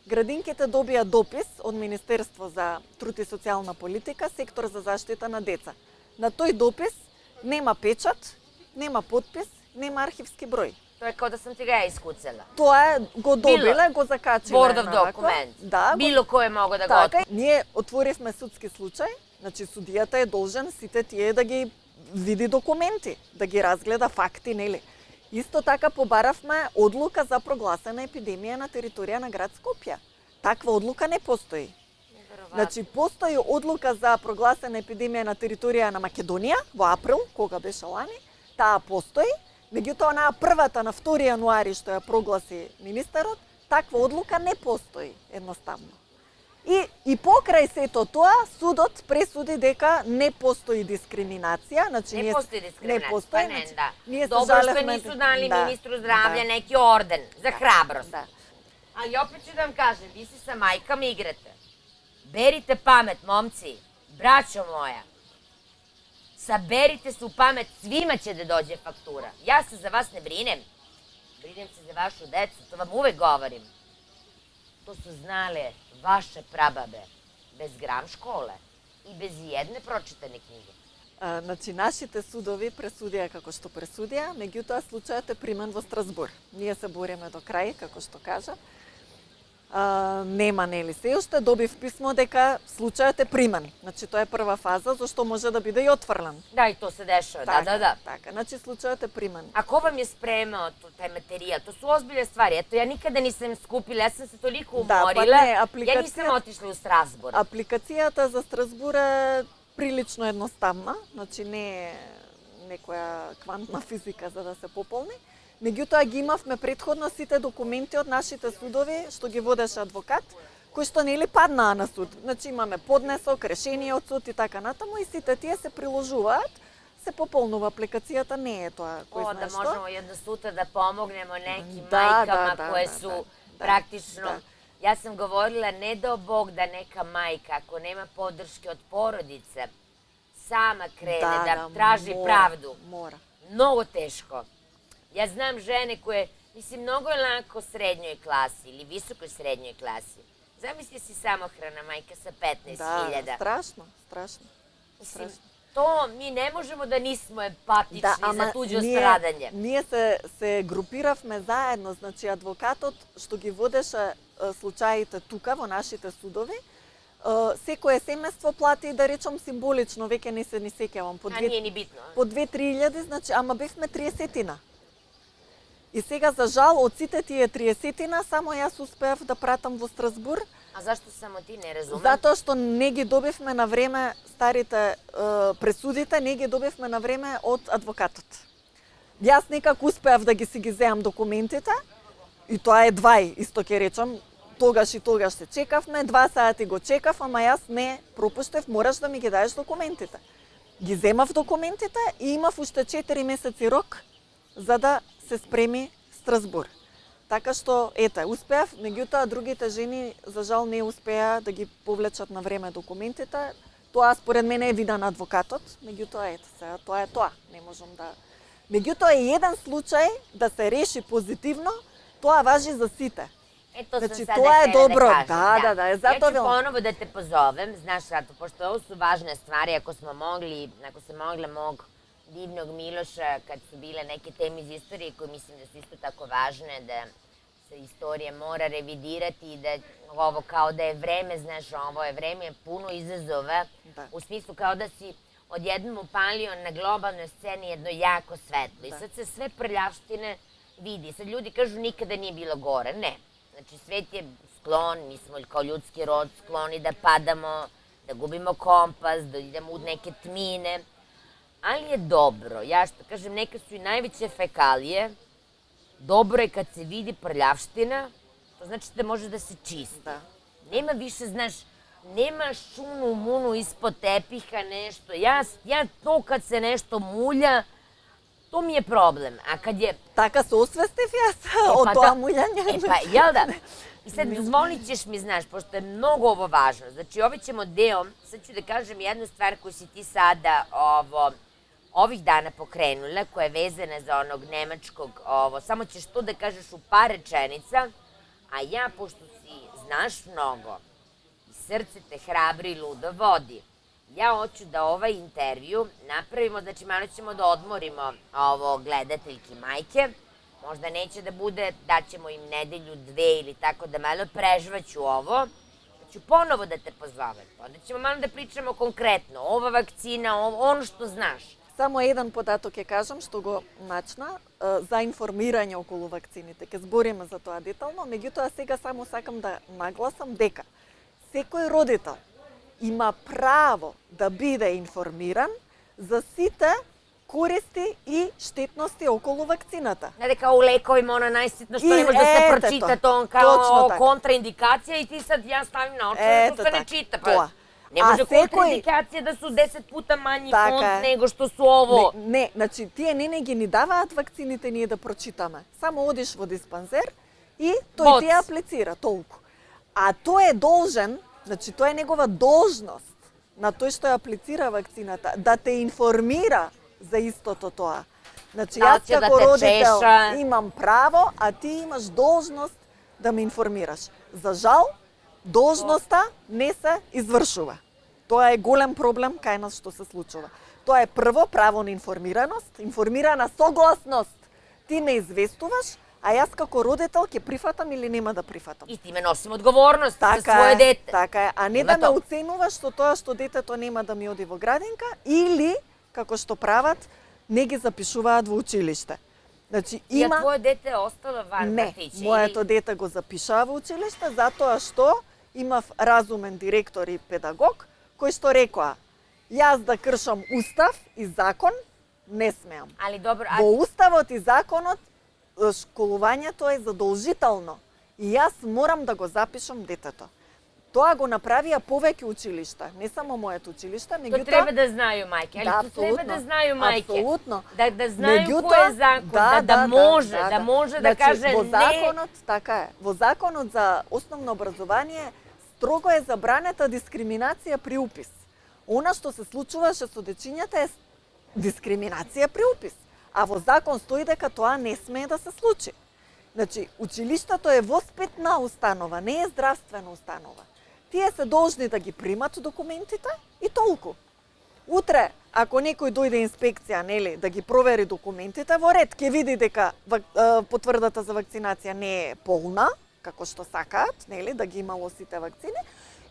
градинките добија допис од Министерство за труд и социјална политика, сектор за заштита на деца. На тој допис нема печат, нема подпис, нема архивски број. Тоа е као да сам ти га ја искуцала. Тоа го добиле, го закачиле. Бордов документ. Да, Било кој мога да го така, ние отворивме судски случај, значи судијата е должен сите тие да ги види документи, да ги разгледа факти, нели? Исто така побаравме одлука за прогласена епидемија на територија на град Скопје. Таква одлука не постои. Значи, постои одлука за прогласена епидемија на територија на Македонија во април, кога беше лани, таа постои. Меѓутоа, онаа првата на 2 јануари што ја прогласи министерот, таква одлука не постои едноставно. И покрај сето тоа, судот пресуди дека не постои дискриминација, значи не постои дискриминација, не постои, па не, значи, да. ние Добро што нису дали министру здравља неки орден за храброст. Да. Ali opet ću da vam kažem, vi se sa majkama igrate. Berite pamet, momci, braćo moja. Saberite se u pamet, svima će da dođe faktura. Ja se za vas ne brinem. Brinem se za vašu decu, to vam uvek govorim. To su znale vaše prababe, bez gram škole i bez jedne pročitane knjige. Значи, нашите судови пресудија како што пресудија, меѓутоа случајот е примен во Страсбур. Ние се бориме до крај, како што кажа. Нема, нели, се уште добив писмо дека случајот е примен. Значи, тоа е прва фаза, зашто може да биде и отфрлен. Да, и to se dešava, da. Така, значи случајот е примен. A ko vam je spremao taj materijal? To su ozbiljne stvari. Eto, ja nikada nisam skupila, ja sam se toliko umorila. Ja nisam otišla u Strasbourg. Апликацијата за Страсбур е прилично едноставна, значи не е некоја квантна физика за да се пополни. Меѓутоа ги имавме претходно сите документи од нашите судови, што ги водеше адвокат, кои што нели паднаа на суд. Значи имаме поднесок, решение од суд и така натаму и сите тие се приложуваат, се пополнува апликацијата, не е тоа кој знае што. Da možemo jedno sutra da pomognemo nekim majkama koje su praktično... Ja sam govorila, ne dao Bog da neka majka, ako nema podrške od porodice, sama krene da traži pravdu. Mora. Mnogo teško. Ja znam žene koje, mislim, mnogo je lako srednjoj klasi ili visokoj srednjoj klasi. Zamisli si samohrana majka sa 15.000. Da, strašno. Mislim, to mi ne možemo da nismo empatični za tuđo stradanje. Ние се групиравме заедно, значи адвокатот што ги водеше случаите тука во нашите судови, секое семејство плати, да речам, символично, веќе не се ни сеќавам, по 2-3 значи, ама бевме 30-тина. И сега, за жал, од сите тие 30-тина, само јас успеав да пратам во Страсбур. А зашто само ти, не разумем? Затоа што не ги добивме на време старите пресудите, не ги добивме на време од адвокатот. Јас некако успеав да ги земам документите, и тоа е двај, исто ќе речам, тогаш и тогаш се чекавме, 2 сати го чекав, ама јас не пропуштев, мораш да ми ги даеш документите. Ги земав документите и имав уште 4 месеци рок за да се спреми Страсбур. Така што, успеав, меѓутоа другите жени, за жал, не успеа да ги повлечат на време документите. Тоа, според мене, е виден адвокатот, меѓутоа, сега, тоа е тоа. Не можам да... Меѓутоа, е еден случај да се реши позитивно, тоа важи за сите. Ето значи, sam sada тоа е добро. kažem. Да, затоа Ja ću ponovo da te pozovem, znaš, Rato, pošto ovo su važne stvari, ako se mogle mog divnog Miloša, kad su bile neke teme iz istorije koje mislim da su isto tako važne, da se istorija mora revidirati i da ovo kao da je vreme, znaš, ovo je vreme puno izazova, u smislu kao da si odjednom upalio na globalnoj sceni jedno jako svetlo. I sad se sve prljavštine vidi. Sad ljudi kažu nikada nije bilo gore. Ne. Znači svet je sklon, mi smo kao ljudski rod skloni da padamo, da gubimo kompas, da idemo u neke tmine. Ali je dobro, ja što kažem, neke su i najveće fekalije, dobro je kad se vidi prljavština, to znači da može da se čisti. Nema više, znaš, nema šunu munu ispod tepiha, nešto. Ja to kad se nešto mulja, To mi je problem. A kad je... Така се освестив јас од тоа мулјање. Jel da? I sad dozvolit ćeš mi, znaš, pošto je mnogo ovo važno. Znači, ovaj ćemo deo, sad ću da kažem jednu stvar koju si ti sada ovih dana pokrenula, koja je vezana za onog nemačkog, samo ćeš to da kažeš u par rečenica, a ja, pošto si znaš mnogo, i srce te hrabri i ludo vodi, ja hoću da ovaj intervju napravimo, znači malo ćemo da odmorimo gledateljki majke, možda neće da bude, daćemo im nedelju, dve ili tako da malo prežvaću ovo, da ću ponovo da te pozovem, onda ćemo malo da pričamo konkretno, ova vakcina, ono što znaš. Само еден податок ќе кажам што го начна за информирање околу вакцините. Ќе збориме за тоа детално, меѓутоа сега само сакам да нагласам дека секој родител има право да биде информиран за сите користи и штетности околу вакцината. Ne da kao u lekovima ono najsitno što ne može da se pročita, to on kao kontraindikacija i ti sad ja stavim na oči što se ne čita. Pa. Ne može kontraindikacije да su 10 puta manji font nego što su ovo. Не, значи тие не ги ни даваат вакцините ние да прочитаме. Само одиш во диспансер и тој ти ја аплицира толку. А тој е должен, значи тоа е негова должност на тој што ја аплицира вакцината, да те информира за истото тоа. Значи јас како родител имам право, а ти имаш должност да ме информираш. За жал, должноста не се извршува. Тоа е голем проблем кај нас што се случува. Тоа е прво право на информираност, информирана согласност. Ти ме известуваш, а јас како родител ќе прифатам или нема да прифатам. И ти ме носим одговорност за своје дете. Така е, а не да ме оценуваш со тоа што детето нема да ми оди во градинка или, како што прават, не ги запишуваат во училиште. Значи има... твое дете е остало ван вртиќ? Не, моето дете го запишава во училиште затоа што имав разумен директор и педагог кој што рекоа јас да кршам устав и закон не смеам. Али добро, во уставот и законот школувањето е задолжително и јас морам да го запишам детето. Тоа го направија повеќе училишта, не само моето училиште, меѓутоа... То треба да знају мајке, али то треба да знају мајке. Апсолутно. Да знају кој е закон, да може да каже во не. законот, така е, во законот за основно образование строго е забранета дискриминација при упис. Она што се случуваше со дечињата е дискриминација при упис, а во закон стои дека тоа не смее да се случи. Значи, училиштето е воспитна установа, не е здравствена установа. Тие се должни да ги примат документите и толку. Утре, ако некој дојде инспекција, нели, да ги провери документите, во ред ќе види дека потврдата за вакцинација не е полна, како што сакаат, нели, да ги имало сите вакцини,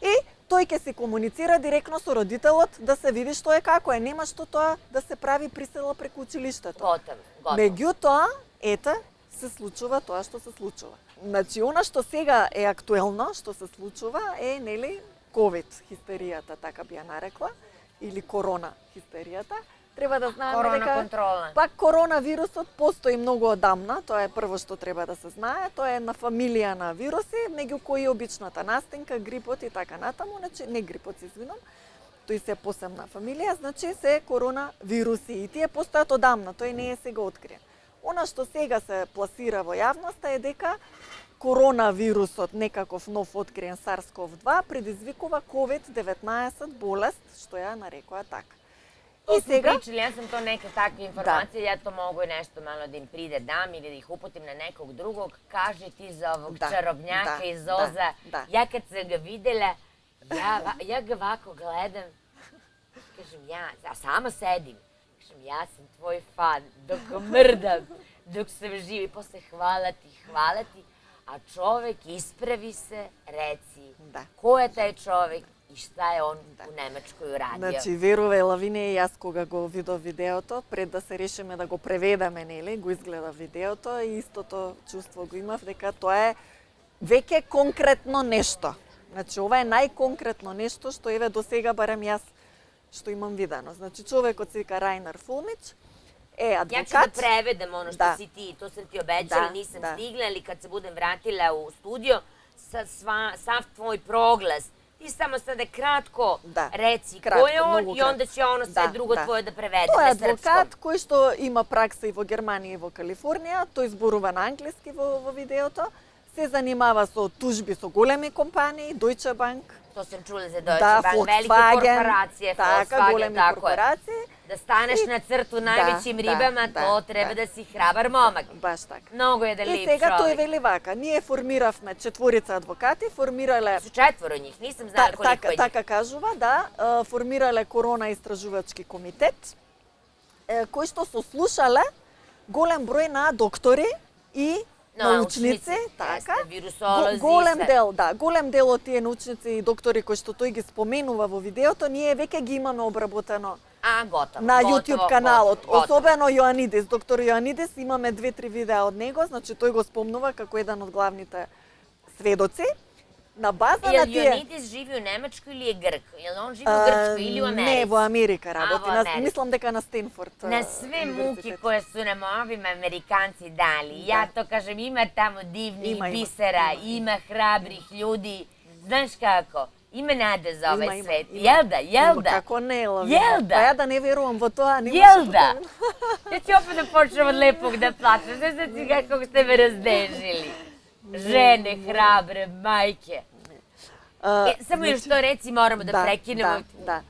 и тој ќе се комуницира директно со родителот да се види што е како е. Нема што тоа да се прави присила преку училиштето. Готово. Меѓутоа, ете, се случува тоа што се случува. Значи, она што сега е актуелно, што се случува е, нели, ковид хистеријата, така би ја нарекла, или корона хистеријата. Треба да знаеме дека пак коронавирусот постои многу одамна, тоа е прво што треба да се знае, тоа е една фамилија на вируси, меѓу кои обичната настинка, грипот и така натаму, значи не грипот, извинам, тој се посебна фамилија, значи се коронавируси и тие постојат одамна, тој не е сега откриен. Она што сега се пласира во јавноста е дека коронавирусот, некаков нов откриен SARS-CoV-2, предизвикува COVID-19 болест, што ја нарекоа така. И сега причали, јас сум то нека таква информација, ја то могу и нешто мало да им приде дам или да их упутим на неког другог. Кажи ти за овог чаровњака из Оза. Ја кад се го видела, ја ga вако гледам, кажем ја сама седим. Јас сум твој фан, док мрдам, док сум жив и после хвала ти, а човек исправи се, реци, кој е тај човек и шта е он у Немачкој урадио. Значи, верувај, Лавине, јас кога го видов видеото, пред да се решиме да го преведеме, нели, го изгледа видеото и истото чувство го имав дека тоа е веќе конкретно нешто. Значи, ова е најконкретно нешто што еве до сега барем јас што имам видено. Значи, човекот се вика Рајнар Фулмич, е адвокат. Ја ќе да преведем оно што си ти, то сам ти обеќала, нисам стигла, или кад се будем вратила у студио, сав твој проглас Ti samo sada kratko Da, reci kratko, ko je on mnogo i onda će ono sve Da, drugo da. tvoje da prevede Тој е na srpskom. адвокат кој што има пракса и во Германија и во Калифорнија, тој зборува на англиски во видеото, се занимава со тужби со големи компании, Deutsche Bank, To sam čula za Deutsche да, Bank, velike Volkswagen, korporacije, така, Volkswagen, големи tako je. корпорации. Da staneš I- na crtu Da, najvećim da, ribama, da, to treba da. da si hrabar momak. Баш така. Mnogo je da И lip сега тој čovjek. вели вака, ние формиравме четворица адвокати, формирале Su četvoro njih, nisam znala koliko je njih. така кажува, да, формирале корона истражувачки комитет, кој што сослушале голем број на доктори и научници, така. jeste, virusolozi, Голем sve. дел, да, голем дел од тие научници и доктори кои што тој ги споменува во видеото, ние веќе ги имаме обработено A, gotovo. на gotovo, YouTube каналот. gotovo. Особено Јоанидис, доктор Јоанидис, имаме 2-3 видеа од него, значи тој го спомнува како еден од главните сведоци. На база на Jel тие... Ionidis živi u Nemačkoj ili je Grk? Jel on živi u Grčkoj ili u Americi? Не, во Америка работи. во Америка. Мислам дека на Стенфорд. Na sve muke koje su nam ovim Amerikanci dali. Ja to kažem, ima tamo divnih Ima. bisera, ima hrabrih ljudi. Znaš kako? Ima nade za ovaj svet. има. Jel da? Jel da? Како не, Лавина? Jel da? Па ја да не верувам во тоа, нема Jel што da? да- Ja ću opet da počnem od lepog da plačem. Znaš da ti kako ste me razdežili. Žene, hrabre, majke. Samo još to reci, moramo da prekinemo. Да.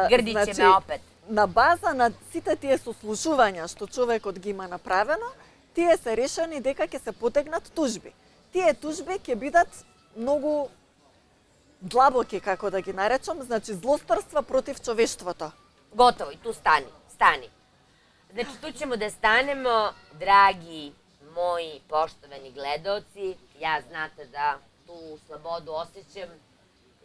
Grdiće Значи, me opet. На база на сите тие сослушувања што човекот ги има направено, тие се решени дека ќе се потегнат тужби. Тие тужби ќе бидат многу длабоки, како да ги наречам, значи злосторства против човештвото. Gotovo, i tu stani, stani. Znači, tu ćemo da stanemo, dragi moji poštovani gledaoci. Ja znate da tu slobodu osjećam.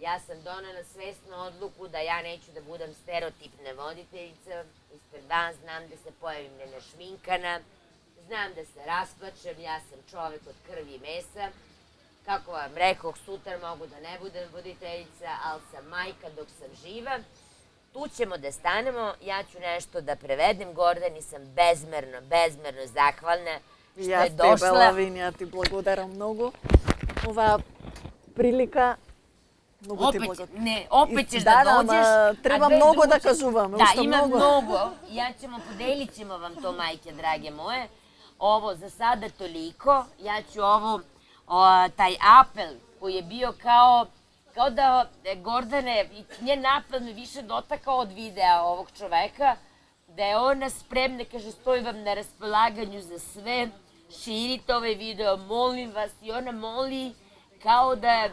Ja sam donela svesnu odluku da ja neću da budem stereotipna voditeljica. Ispred vas znam da se pojavim nenašminkana, znam da se rasplačem, ja sam čovek od krvi i mesa. Kako vam rekoh, sutra mogu da ne budem voditeljica, ali sam majka dok sam živa. Tu ćemo da stanemo, ja ću nešto da prevedem. Gordani sam bezmerno zahvalna što je Јас тебе, došla. Лавинија, ти благодарам многу. Оваа прилика, многу ти благодарам. Ne, opet ćeš Da, da dođeš. treba a bez mnogo da drugo- kažuvamo, Da, ušto ima mnogo. mnogo. Podelit ćemo vam to, majke drage moje. Ovo za sada toliko. Ja ću taj apel koji je bio kao da, Gordane, njen apel me više dotakao od videa ovog čoveka, da je ona spremna, kaže, stoji vam na raspolaganju za sve, širite ovaj video, molim vas, i ona moli kao da,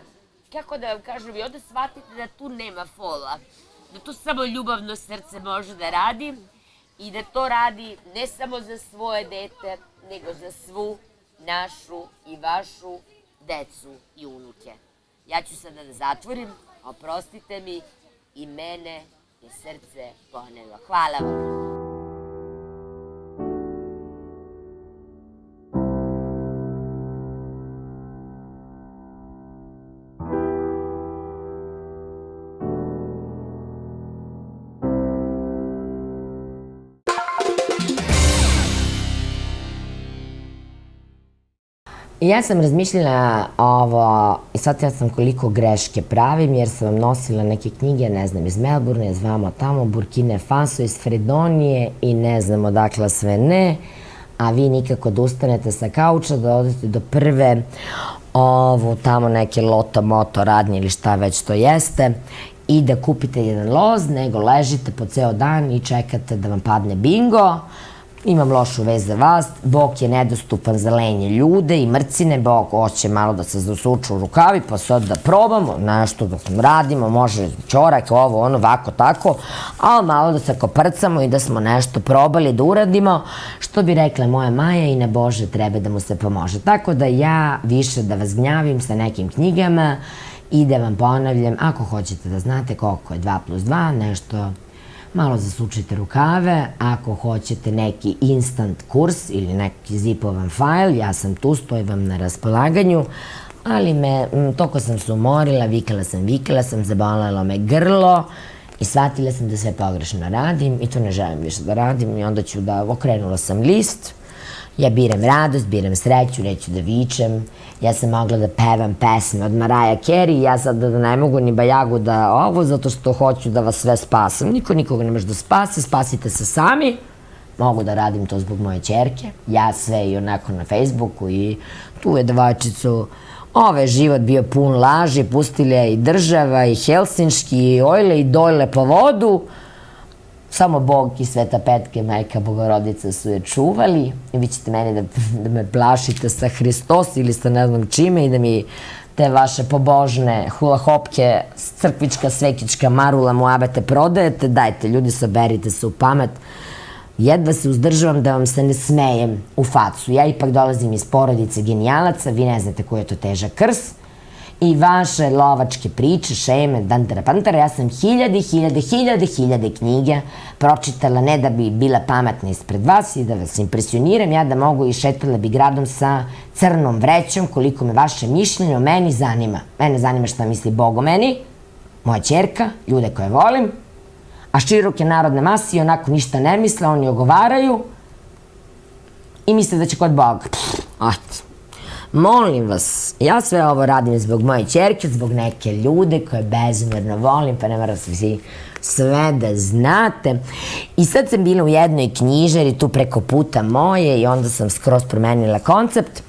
kako da vam kažem, i onda shvatite da tu nema fola, da to samo ljubavno srce može da radi i da to radi ne samo za svoje dete, nego za svu našu i vašu decu i unuke. Ja ću sada da zatvorim, oprostite mi, i mene je srce ponelo. Hvala vam. Ja sam razmišljala ovo i shvatila sam koliko greške pravim jer sam vam nosila neke knjige, ne znam, iz Melbourne, iz vamo tamo, Burkine Faso, iz Fredonije i ne znam odakle sve ne, a vi nikako da ustanete sa kauča, da odete do prve tamo neke loto moto radnje ili šta već to jeste i da kupite jedan loz, nego ležite po ceo dan i čekate da vam padne bingo. Imam lošu vest za vas, Bog je nedostupan za lenje ljude i mrcine, Bog hoće malo da se zasuču u rukavi, pa sad da probamo nešto da radimo, može ćorak, ovo, ono, ovako, tako, ali malo da se koprcamo i da smo nešto probali da uradimo, što bi rekla moja Maja, i na Bože treba da mu se pomože. Tako da ja više da vas gnjavim sa nekim knjigama i da vam ponavljam, ako hoćete da znate koliko je 2+2, nešto malo zasučite rukave, ako hoćete neki instant kurs ili neki zipovan fajl, ja sam tu, stojim vam na raspolaganju, ali toko sam se umorila, vikala sam, zabolelo me grlo i shvatila sam da sve pogrešno radim i to ne želim više da radim i onda ću da, okrenula sam list, Ja biram radost, biram sreću, neću da vičem. Ja sam mogla da pevam pesme od Mariah Carey, ja sad da ne mogu ni bajagu da ovo, zato što hoću da vas sve spasam. Niko nikoga ne može da spase, spasite se sami. Mogu da radim to zbog moje ćerke. Ja sve i onako na Facebooku i tu je devojčicu. Ovaj život bio pun laži, pustili je i država, i Helsinški, i ojle, i dojle po vodu. Samo Bog i Sveta Petka, Majka Bogorodica su je čuvali. I vi ćete meni da me plašite sa Hristos ili sa ne znam čime i da mi te vaše pobožne hula-hopke, crkvička, svekička, marula, muabete prodajete. Dajte, ljudi, saberite se u pamet. Jedva se uzdržavam da vam se ne smejem u facu. Ja ipak dolazim iz porodice genijalaca, vi ne znate koji je to težak krs. I vaše lovačke priče, šeme, dantara, pantara, ja sam hiljade knjige pročitala, ne da bi bila pametna ispred vas i da vas impresioniram, ja da mogu i šetala bi gradom sa crnom vrećom, koliko me vaše mišljenje o meni zanima. Mene zanima šta misli Bog o meni, moja ćerka, ljude koje volim, a široke narodne masi onako ništa ne misle, oni ogovaraju i misle da će kod Boga. Molim vas, ja sve ovo radim zbog moje ćerke, zbog neke ljude koje bezumorno volim, pa ne mora svi sve da znate. I sad sam bila u jednoj knjižari tu preko puta moje i onda sam skroz promenila koncept.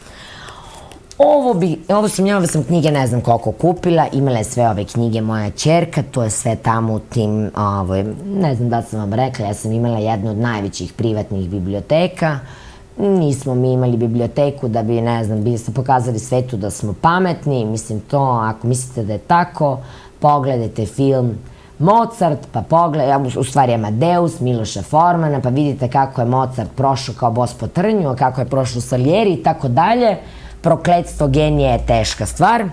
Ove sam knjige ne znam koliko kupila, imala je sve ove knjige moja ćerka, to je sve tamo u tim, ne znam da sam vam rekla, ja sam imala jednu od najvećih privatnih biblioteka. Nismo mi imali biblioteku da bi, ne znam, bi se pokazali svetu da smo pametni, mislim to, ako mislite da je tako, pogledajte film Mozart, pa pogledajte, u stvari Amadeus, Miloša Formana, pa vidite kako je Mozart prošao kao bos po trnju, a kako je prošao Salieri i tako dalje. Prokletstvo genija je teška stvar,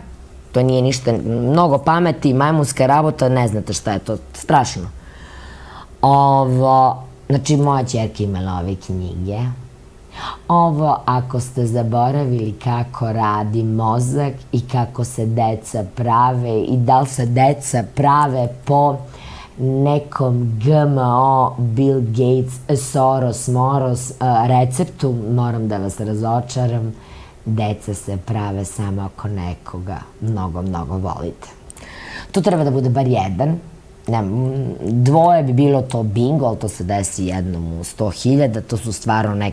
to nije ništa, mnogo pameti, majmunska rabota, ne znate šta je to, strašno. Znači, moja ćerka imala ove knjige. Ovo, ako ste zaboravili kako radi mozak i kako se deca prave i da li se deca prave po nekom GMO, Bill Gates, Soros, Moros receptu, moram da vas razočaram, deca se prave samo ako nekoga mnogo volite. To treba da bude bar jedan. Dvoje bi bilo to bingo, ali to se desi jednom u 100.000, to su stvarno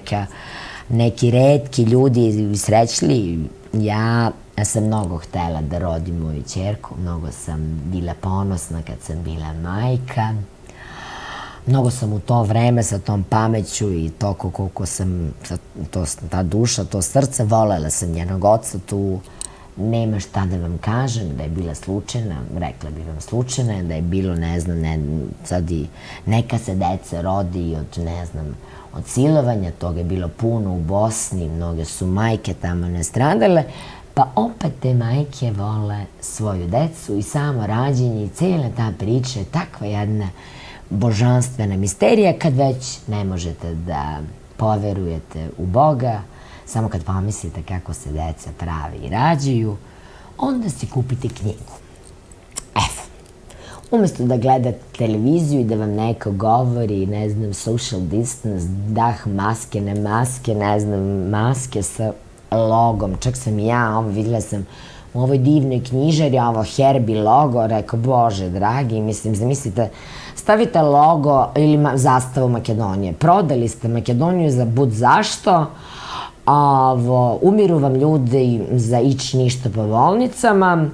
neki retki ljudi i srećli. Ja sam mnogo htela da rodim moju ćerku, mnogo sam bila ponosna kad sam bila majka. Mnogo sam u to vreme sa tom pameću i toliko koliko sam, ta duša, to srce, volela sam njenog oca, tu nema šta da vam kažem, da je bila slučajna, rekla bi vam slučajna, da je bilo, ne znam, sad i neka se deca rodi od, ne znam, od silovanja, toga je bilo puno u Bosni, mnoge su majke tamo nastradale, pa opet te majke vole svoju decu i samo rađenje i cijela ta priča je takva jedna božanstvena misterija kad već ne možete da poverujete u Boga, samo kad pomislite kako se deca prave i rađaju, onda si kupite knjigu. Evo, umesto da gledate televiziju i da vam neko govori, ne znam, social distance, dah maske, ne maske, ne znam, maske sa logom. Čak sam i ja, vidjela sam u ovoj divnoj knjižari, ovo Herbie logo, rekao, Bože dragi, mislim, zamislite, stavite logo ili zastavu Makedonije. Prodali ste Makedoniju za bud zašto, umiru vam ljudi za ić ništa po bolnicama,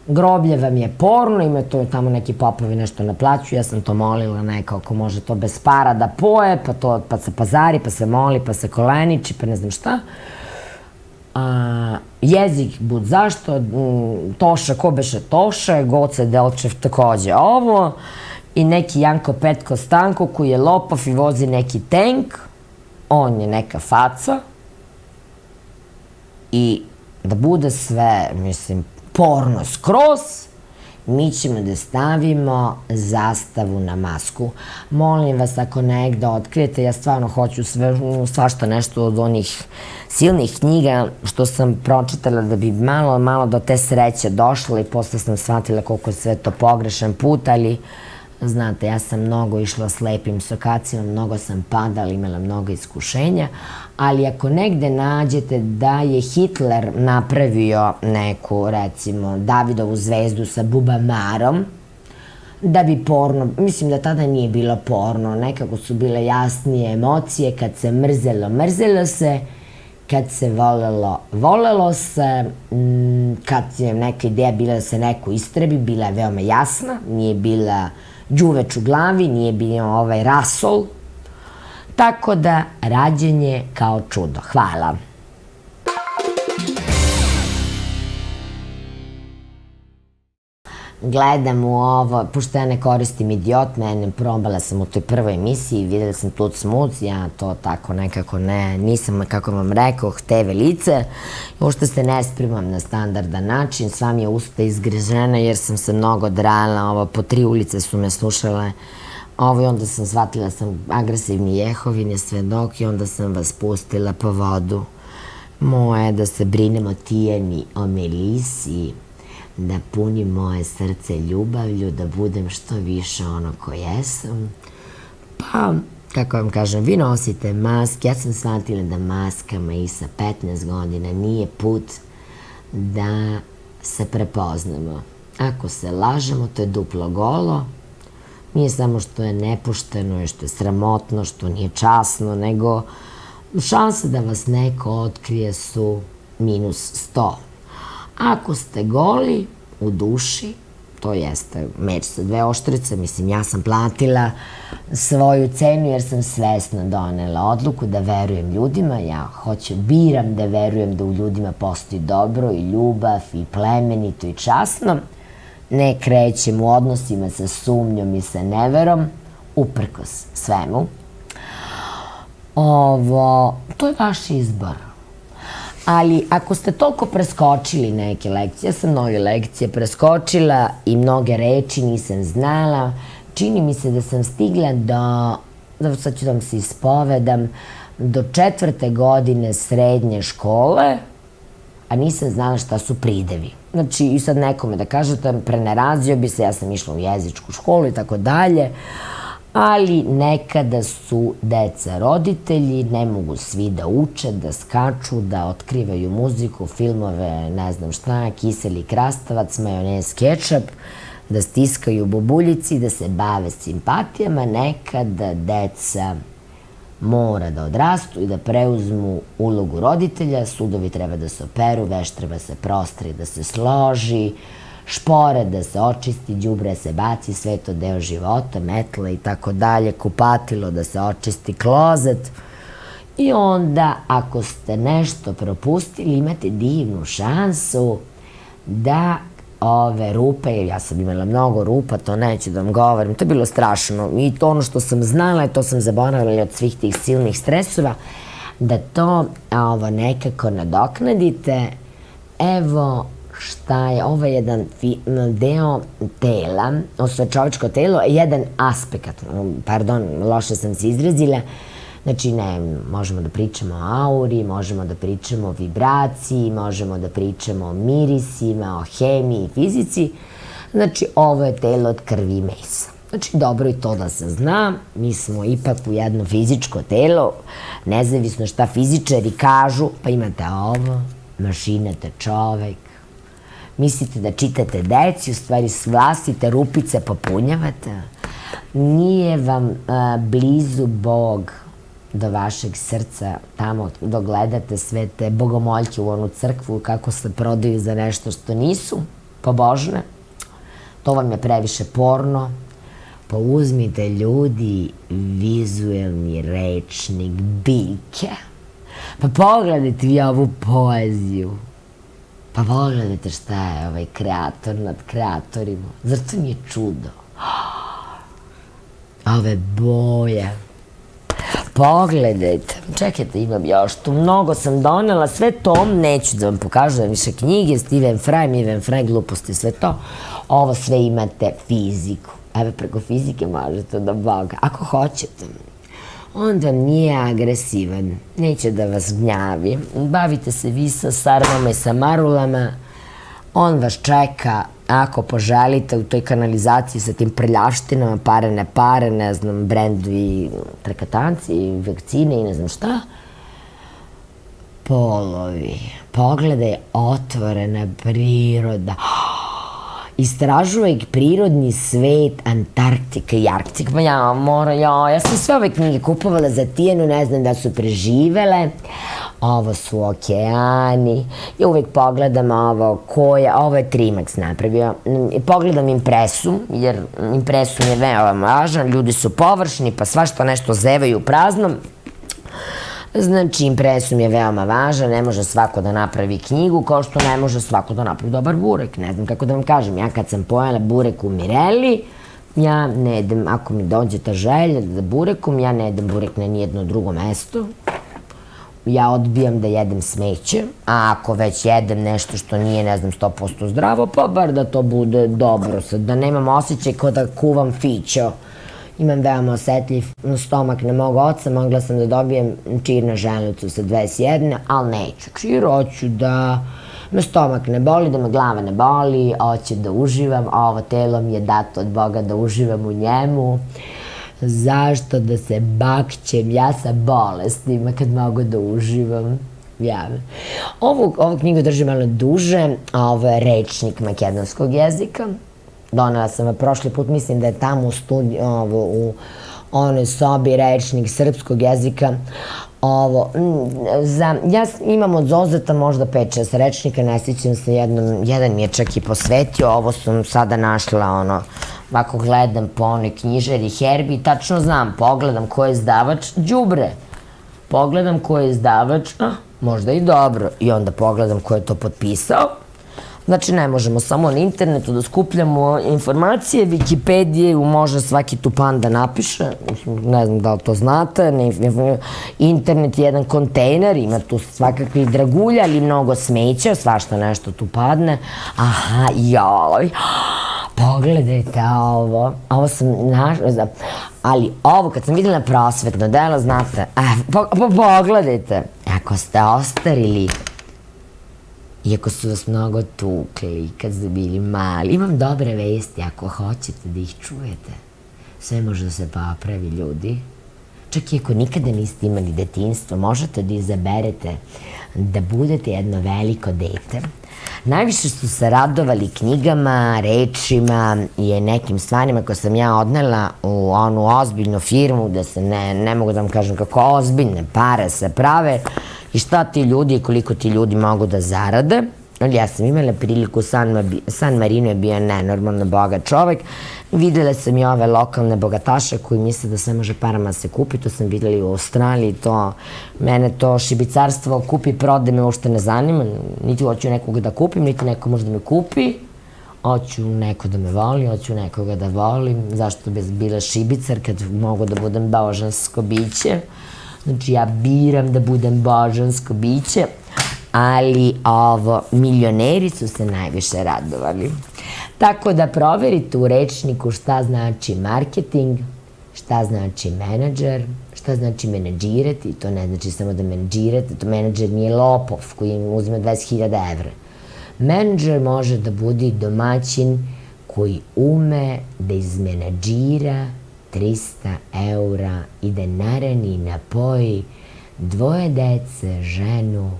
groblje vam je porno, ima to tamo neki popovi nešto naplaćuju, ja sam to molila neko ako može to bez para da poje, pa se pazari, pa se moli, pa se koleniči, pa ne znam šta. Jezik bud zašto, Toša, ko beše Toša, Goce Delčev takođe ovo, i neki Janko Petko Stanko koji je lopov i vozi neki tank, on je neka faca i da bude sve, mislim, porno skroz, mi ćemo da stavimo zastavu na masku. Molim vas, ako negde otkrijete, ja stvarno hoću svašta nešto od onih silnih knjiga što sam pročitala da bi malo do te sreće došla i posle sam shvatila koliko je sve to pogrešan put, ali Znate, ja sam mnogo išla slepim sokacijama, mnogo sam padala, imala mnogo iskušenja, ali ako negde nađete da je Hitler napravio neku, recimo, Davidovu zvezdu sa bubamarom, da bi porno, mislim da tada nije bilo porno, nekako su bile jasnije emocije, kad se mrzelo, mrzelo se, kad se volelo, volelo se, kad je neka ideja bila da se neko istrebi, bila je veoma jasna, nije bila đuveč u glavi, nije bio ovaj rasol, tako da rađenje kao čudo. Hvala. Gledam u ovo, pošto ja ne koristim Idiot, mene probala sam u toj prvoj emisiji, videla sam Tuc Muc, ja to tako nekako nisam, kako vam rekao, TV lice, uopšte se ne spremam na standardan način, sva mi je usta izgrežena jer sam se mnogo drala, ovo, po 3 ulice su me slušale, ovo i onda sam shvatila sam agresivni Jehovin je svedok i onda sam vas pustila po vodu. Moje da se brinem o Tijani, o Melisi, da punim moje srce ljubavlju, da budem što više ono ko jesam. Pa, kako vam kažem, vi nosite maske. Ja sam shvatila da maskama i sa 15 godina nije put da se prepoznamo. Ako se lažemo, to je duplo golo. Nije samo što je nepošteno i što je sramotno, što nije časno, nego šanse da vas neko otkrije su -100. Ako ste goli u duši, to jeste meč sa 2 oštrice, mislim, ja sam platila svoju cenu jer sam svesno donela odluku da verujem ljudima, ja biram da verujem da u ljudima postoji dobro i ljubav i plemenito i časno, ne krećem u odnosima sa sumnjom i sa neverom, uprkos svemu. To je vaš izbor. Ali ako ste toliko preskočili neke lekcije, ja sam mnoge lekcije preskočila i mnoge reči nisam znala, čini mi se da sam stigla sad ću da vam se ispovedam, do 4. godine srednje škole, a nisam znala šta su pridevi. Znači, i sad nekome da kažete, prenerazio bi se, ja sam išla u jezičku školu i tako dalje, ali nekada su deca roditelji, ne mogu svi da uče, da skaču, da otkrivaju muziku, filmove, ne znam šta, kiseli krastavac, majonez, kečap, da stiskaju bubuljici, da se bave simpatijama. Nekada deca mora da odrastu i da preuzmu ulogu roditelja, sudovi treba da se operu, veš treba se prostri, da se složi, špore da se očisti, đubre se baci, sve to deo života, metla i tako dalje, kupatilo da se očisti, klozet. I onda, ako ste nešto propustili, imate divnu šansu da ove rupe, ja sam imala mnogo rupa, to neću da vam govorim, to je bilo strašno. I to ono što sam znala, to sam zaboravila od svih tih silnih stresova, da to nekako nadoknadite. Evo šta je, ovo je jedan deo tela, ovo je čovečko telo, jedan aspekt, pardon, loše sam se izrazila, znači ne, možemo da pričamo o auri, možemo da pričamo o vibraciji, možemo da pričamo o mirisima, o hemiji, fizici, znači ovo je telo od krvi i mesa. Znači, dobro i to da se zna, mi smo ipak u jedno fizičko telo, nezavisno šta fizičari kažu, pa imate ovo, mašinate čovek, mislite da čitate deci, u stvari vlastite rupice popunjavate, nije vam blizu Bog do vašeg srca, tamo dok gledate sve te bogomoljke u onu crkvu, kako se prodaju za nešto što nisu pobožne, to vam je previše porno, pa uzmite ljudi vizuelni rečnik biljke, pa pogledajte vi ovu poeziju, pa pogledajte šta je ovaj kreator nad kreatorima. Zar to nije čudo? Ove boje. Pogledajte. Čekajte, imam još tu. Mnogo sam donela. Sve to, neću da vam pokažem više knjige. Steven Fry, gluposti, sve to. Ovo sve imate fiziku. Evo, preko fizike možete do Boga. Ako hoćete. On vam nije agresivan, neće da vas gnjavi, bavite se vi sa sarmama i sa marulama, on vas čeka ako poželite u toj kanalizaciji sa tim prljavštinama, pare, ne znam, brendovi, trekatanci, vakcine i ne znam šta, polovi, pogledaj, otvorena priroda, istražuvaj prirodni svet Antarktika i Arktika. Pa ja sam sve ove knjige kupovala za Tijanu, ne znam da su preživele. Ovo su okeani. Ja uvek pogledam ovo je Trimax napravio. Pogledam impresum, jer impresum je veoma važan, ljudi su površni, pa svašta nešto zevaju praznom. Znači, impresum je veoma važan, ne može svako da napravi knjigu, kao što ne može svako da napravi dobar burek. Ne znam kako da vam kažem, ja kad sam pojela burek u Mireli, ja ne jedem, ako mi dođe ta želja da burekom, ja ne jedem burek na nijedno drugo mesto. Ja odbijam da jedem smeće, a ako već jedem nešto što nije, ne znam, 100% zdravo, pa bar da to bude dobro, sad da nemam osjećaj kao da kuvam fićo. Imam veoma osetljiv stomak na mog oca, mogla sam da dobijem čir na želucu sa 21, ali neću čir, hoću da me stomak ne boli, da me glava ne boli, hoću da uživam, a ovo telo mi je dato od Boga da uživam u njemu. Zašto da se bakćem ja sa bolestima kad mogu da uživam? Ovu knjigu držim malo duže, a ovo je rečnik makedonskog jezika. Donela sam ga prošli put, mislim da je tamo u studiju, u onoj sobi rečnik srpskog jezika. Ja imam od Zozeta možda 5-6 rečnika, ne sjećam se, jedan mi je čak i posvetio, ovo sam sada našla, ovako gledam po onoj knjižari Herbi, tačno znam, pogledam ko je izdavač, đubre. Pogledam ko je izdavač, možda i dobro, i onda pogledam ko je to potpisao. Znači, ne možemo samo na internetu da skupljamo informacije, Wikipediju može svaki tupan da napiše, ne znam da li to znate, internet je jedan kontejner, ima tu svakakvih dragulja, ali mnogo smeća, svašta nešto tu padne. Aha, joj, pogledajte ovo sam našla, ali ovo kad sam vidjela prosvetno delo, znate, pogledajte, ako ste ostarili, iako su vas mnogo tukli kad ste bili mali, imam dobre vesti ako hoćete da ih čujete. Sve može da se popravi, ljudi. Čak i ako nikada niste imali detinjstvo, možete da izaberete da budete jedno veliko dete. Najviše su se radovali knjigama, rečima i nekim stvarima koje sam ja odnela u onu ozbiljnu firmu, da se ne mogu da vam kažem kako ozbiljne pare se prave i šta ti ljudi i koliko ti ljudi mogu da zarade. Ja sam imala priliku, San Marino je bio nenormalno bogat čovek, videla sam i ove lokalne bogataše koji misle da sve može parama se kupi, to sam videla i u Australiji, mene to šibicarstvo kupi, prode me uopšte ne zanima, niti hoću nekoga da kupim, niti neko može da me kupi, hoću neko da me voli, hoću nekoga da volim, zašto bi bila šibicar kad mogu da budem božansko biće, znači ja biram da budem božansko biće, ali milioneri su se najviše radovali. Tako da proverite u rečniku šta znači marketing, šta znači menadžer, šta znači menadžirati, to ne znači samo da menadžirate, to menadžer nije lopov koji im uzme 20.000 evra. Menadžer može da bude domaćin koji ume da izmenadžira 300 eura i da narani i napoji 2 dece, ženu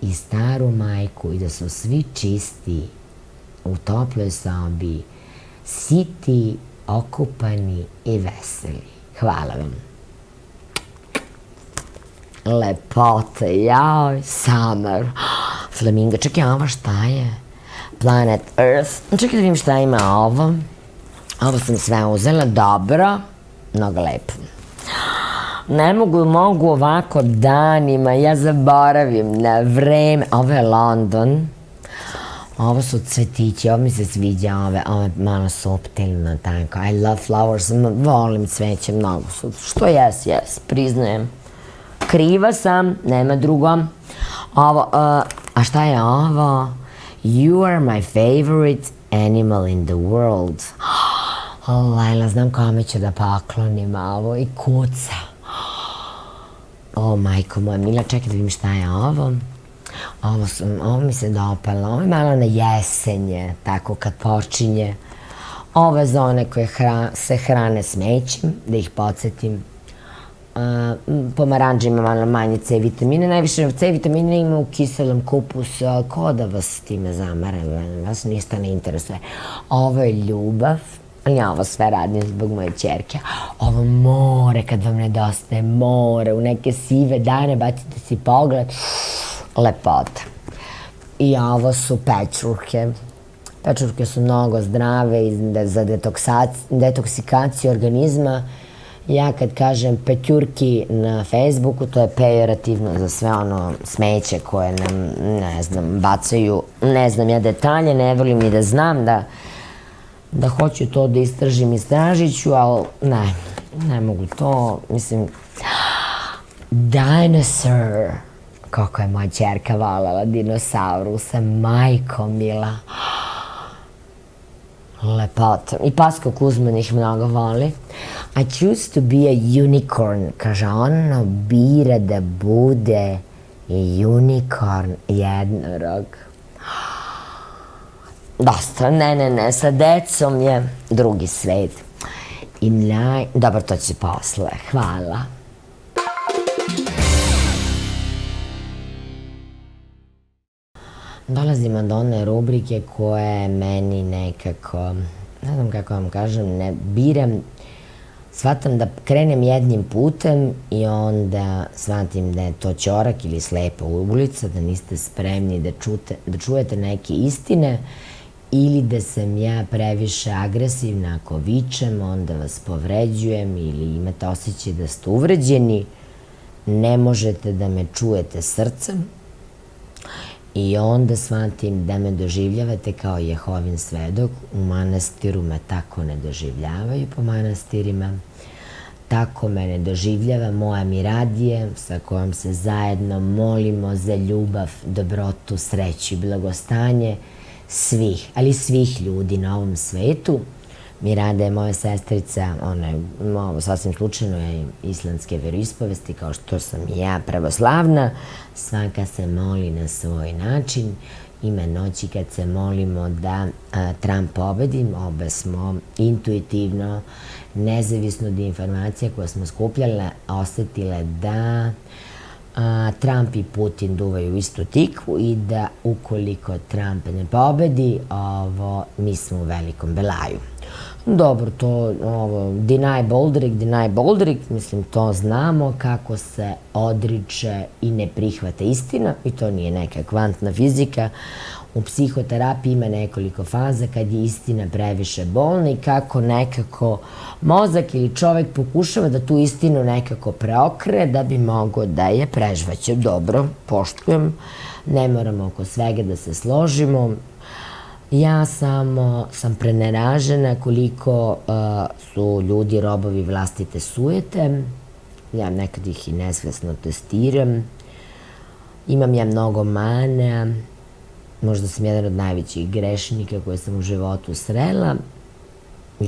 i staru majku i da su svi čisti u toploj sobi, siti, okupani i veseli. Hvala vam. Lepote, joj, summer, flamingo, čekaj, ovo šta je? Planet Earth, čekaj da vidim šta ima ovo. Ovo sam sve uzela, dobro, mnogo lepo. Ne mogu ovako danima, ja zaboravim na vreme. Ovo je London, ovo su cvetići, ovo mi se sviđa, ovo je malo suptilno, tako. I love flowers, volim cveće, mnogo su, što jes, priznajem. Kriva sam, nema drugo. Ovo, a šta je ovo? You are my favorite animal in the world. Lajla, znam kome ću da poklonim ovo i kuca. O, majko moja mila, čekaj da vidim šta je ovo. Ovo mi se dopalo, ovo je malo na jesenje, tako kad počinje. Ove za one koje se hrane smećem, da ih podsjetim. Pomaranđa ima malo manje C vitamine, najviše C vitamine ima u kiselom kupusu, ali ko da vas time zamara, vas ništa ne interesuje. Ovo je ljubav, ali ja ovo sve radim zbog moje ćerke. Ovo more, kad vam nedostaje more, u neke sive dane bacite si pogled, lepota. I ovo su pečurke. Pečurke su mnogo zdrave za detoksikaciju organizma. Ja kad kažem pećurki na Facebooku, to je pejorativno za sve ono smeće koje nam, ne znam, bacaju, ne znam ja detalje, ne volim ni da znam da hoću to da istražit ću, ali ne mogu to, mislim, dinosaur, kako je moja ćerka voljela dinosaurusa, majko mila, lepota. I Pasko Kuzman ih mnogo voli. I choose to be a unicorn, kaže ono bira da bude unicorn, jednorog. Dosta, ne, sa decom je drugi svet. Dobro, to će posle, hvala. Dolazimo do one rubrike koje meni nekako, ne znam kako vam kažem, ne biram, shvatam da krenem jednim putem i onda shvatim da je to ćorak ili slepa ulica, da niste spremni da čujete neke istine ili da sam ja previše agresivna ako vičem, onda vas povređujem ili imate osjećaj da ste uvređeni, ne možete da me čujete srcem. I onda shvatim da me doživljavate kao Jehovin svedok. U manastiru me tako ne doživljavaju po manastirima. Tako me ne doživljava moja Miradije sa kojom se zajedno molimo za ljubav, dobrotu, sreću i blagostanje svih, ali svih ljudi na ovom svetu. Mirada je moja sestrica, ona je sasvim slučajno je islamske veroispovesti kao što sam i ja pravoslavna. Svaka se moli na svoj način. Ima noći kad se molimo da Trump pobedi, obe smo intuitivno, nezavisno od informacija koje smo skupljale, osetile da Trump i Putin duvaju u istu tikvu i da ukoliko Trump ne pobedi, mi smo u velikom belaju. Dobro, to, deny Boldrik, mislim, to znamo kako se odriče i ne prihvata istina i to nije neka kvantna fizika. U psihoterapiji ima nekoliko faza kad je istina previše bolna i kako nekako mozak ili čovek pokušava da tu istinu nekako preokre da bi mogao da je prežvaće. Dobro, poštujem, ne moramo oko svega da se složimo. Ja samo sam preneražena koliko su ljudi robovi vlastite sujete. Ja nekad ih i nesvesno testiram. Imam ja mnogo mana. Možda sam jedan od najvećih grešnika koje sam u životu srela. I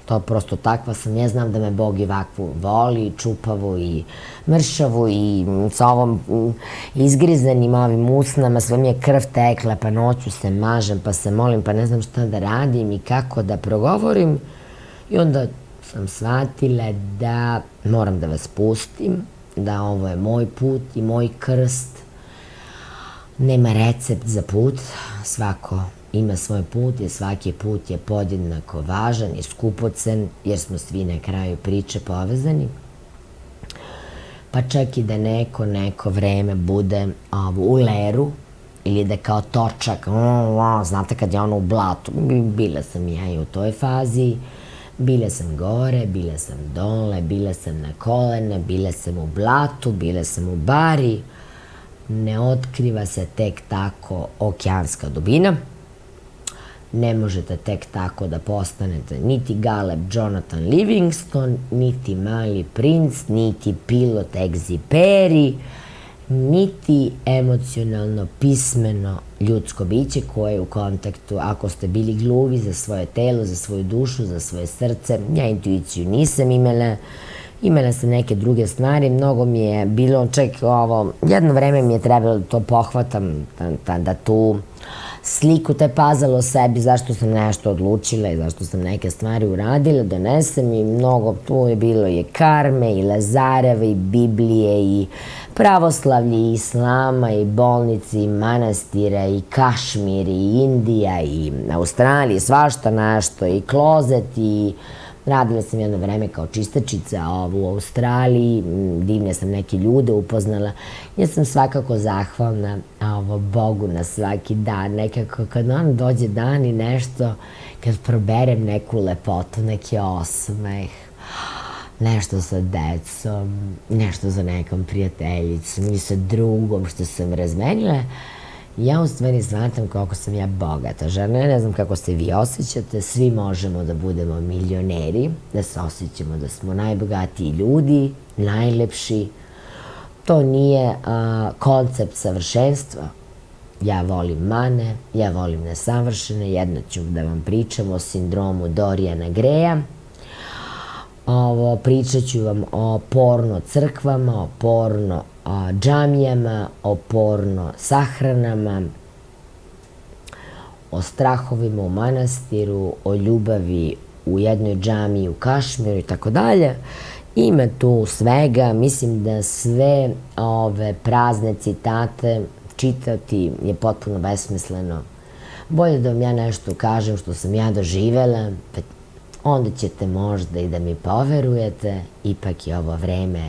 to prosto takva sam. Ja znam da me Bog i ovakvu voli, čupavu i mršavu i sa ovom izgrizanim ovim usnama, sve mi je krv tekla, pa noću se mažem, pa se molim, pa ne znam šta da radim i kako da progovorim. I onda sam shvatila da moram da vas pustim, da ovo je moj put i moj krst. Nema recept za put, svako ima svoj put i svaki put je podjednako važan i skupocen jer smo svi na kraju priče povezani. Pa čak i da neko vreme bude u leru ili da kao točak, znate kad je ono u blatu, bila sam ja i u toj fazi, bila sam gore, bila sam dole, bila sam na kolena, bila sam u blatu, bila sam u bari. Ne otkriva se tek tako okeanska dubina. Ne možete tek tako da postanete niti Galeb Jonathan Livingston, niti Mali princ, niti pilot Exiperi, niti emocionalno pismeno ljudsko biće koje je u kontaktu, ako ste bili gluvi za svoje telo, za svoju dušu, za svoje srce. Ja intuiciju nisam imala Imala sam neke druge stvari, mnogo mi je bilo, čak ovo, jedno vreme mi je trebalo da to pohvatam, da tu sliku, taj puzzle o sebi, zašto sam nešto odlučila i zašto sam neke stvari uradila, donesem i mnogo, tu je bilo i karme, i Lazareva, i Biblije, i pravoslavlje, i islama, i bolnice, i manastira, i Kašmir, i Indija, i Australija, svašta nešto, i klozet, i radila sam jedno vreme kao čistačica u Australiji, divne sam neke ljude upoznala. Ja sam svakako zahvalna Bogu na svaki dan. Nekako kad on dođe dan i nešto, kad proberem neku lepotu, neki osmeh, nešto sa decom, nešto sa nekom prijateljicom ili sa drugom što sam razmenila, ja u stvari shvatam koliko sam ja bogata žena. Ne znam kako se vi osjećate, svi možemo da budemo milioneri, da se osjećamo da smo najbogatiji ljudi, najlepši. To nije koncept savršenstva. Ja volim mane, ja volim nesavršene, jedno ću da vam pričam o sindromu Dorijana Greja. Pričat ću vam o porno crkvama, o porno džamijama, o porno sahranama, o strahovima u manastiru, o ljubavi u jednoj džamiji u Kašmiru i tako dalje. Ima tu svega, mislim da sve ove prazne citate čitati je potpuno besmisleno. Bolje da vam ja nešto kažem što sam ja doživela, onda ćete možda i da mi poverujete, ipak je ovo vreme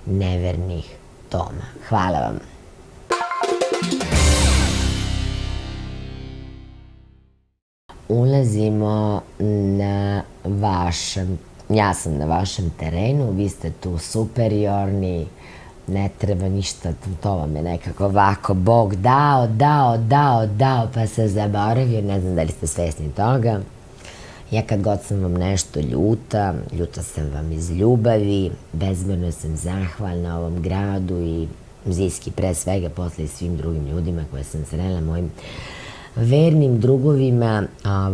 nevernih Toma. Hvala vam. Ulazimo na vašem, ja sam na vašem terenu, vi ste tu superiorni, ne treba ništa, to vam je nekako ovako, Bog dao, pa se zaboravio, ne znam da li ste svesni toga. Ja kad god sam vam nešto ljuta sam vam iz ljubavi, bezmjerno sam zahvalna ovom gradu i Ziski pre svega, posle i svim drugim ljudima koje sam srela, mojim vernim drugovima,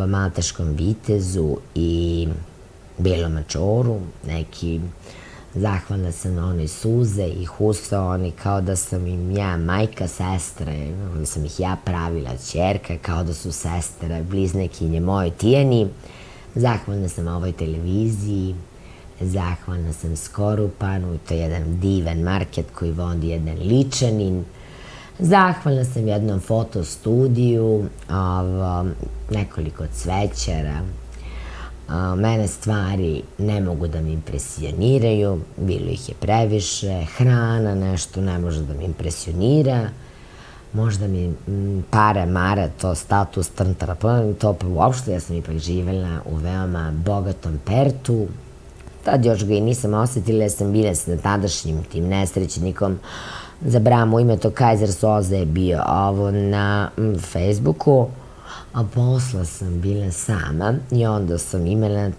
Malteškom vitezu i Belom mačoru, neki zahvalna sam na onoj suze i huso, kao da sam im ja majka, sestra, da sam ih ja pravila, ćerka, kao da su sestre, bliznakinje moje Tijani. Zahvalna sam ovoj televiziji, zahvalna sam Skorupanu, to je jedan divan market koji vodi jedan Ličanin. Zahvalna sam jednom fotostudiju, nekoliko cvećara. Mene stvari ne mogu da mi impresioniraju, bilo ih je previše, hrana nešto ne može da mi impresionira. Možda mi para, mara, to status, to pa uopšte, ja sam ipak živela u veoma bogatom Pertu. Tad još ga i nisam osetila, ja sam bila sa tadašnjim tim nesrećnikom za bramu, ime to Kajzer Soze je bio ovo na Facebooku, a posla sam bila sama i onda sam imala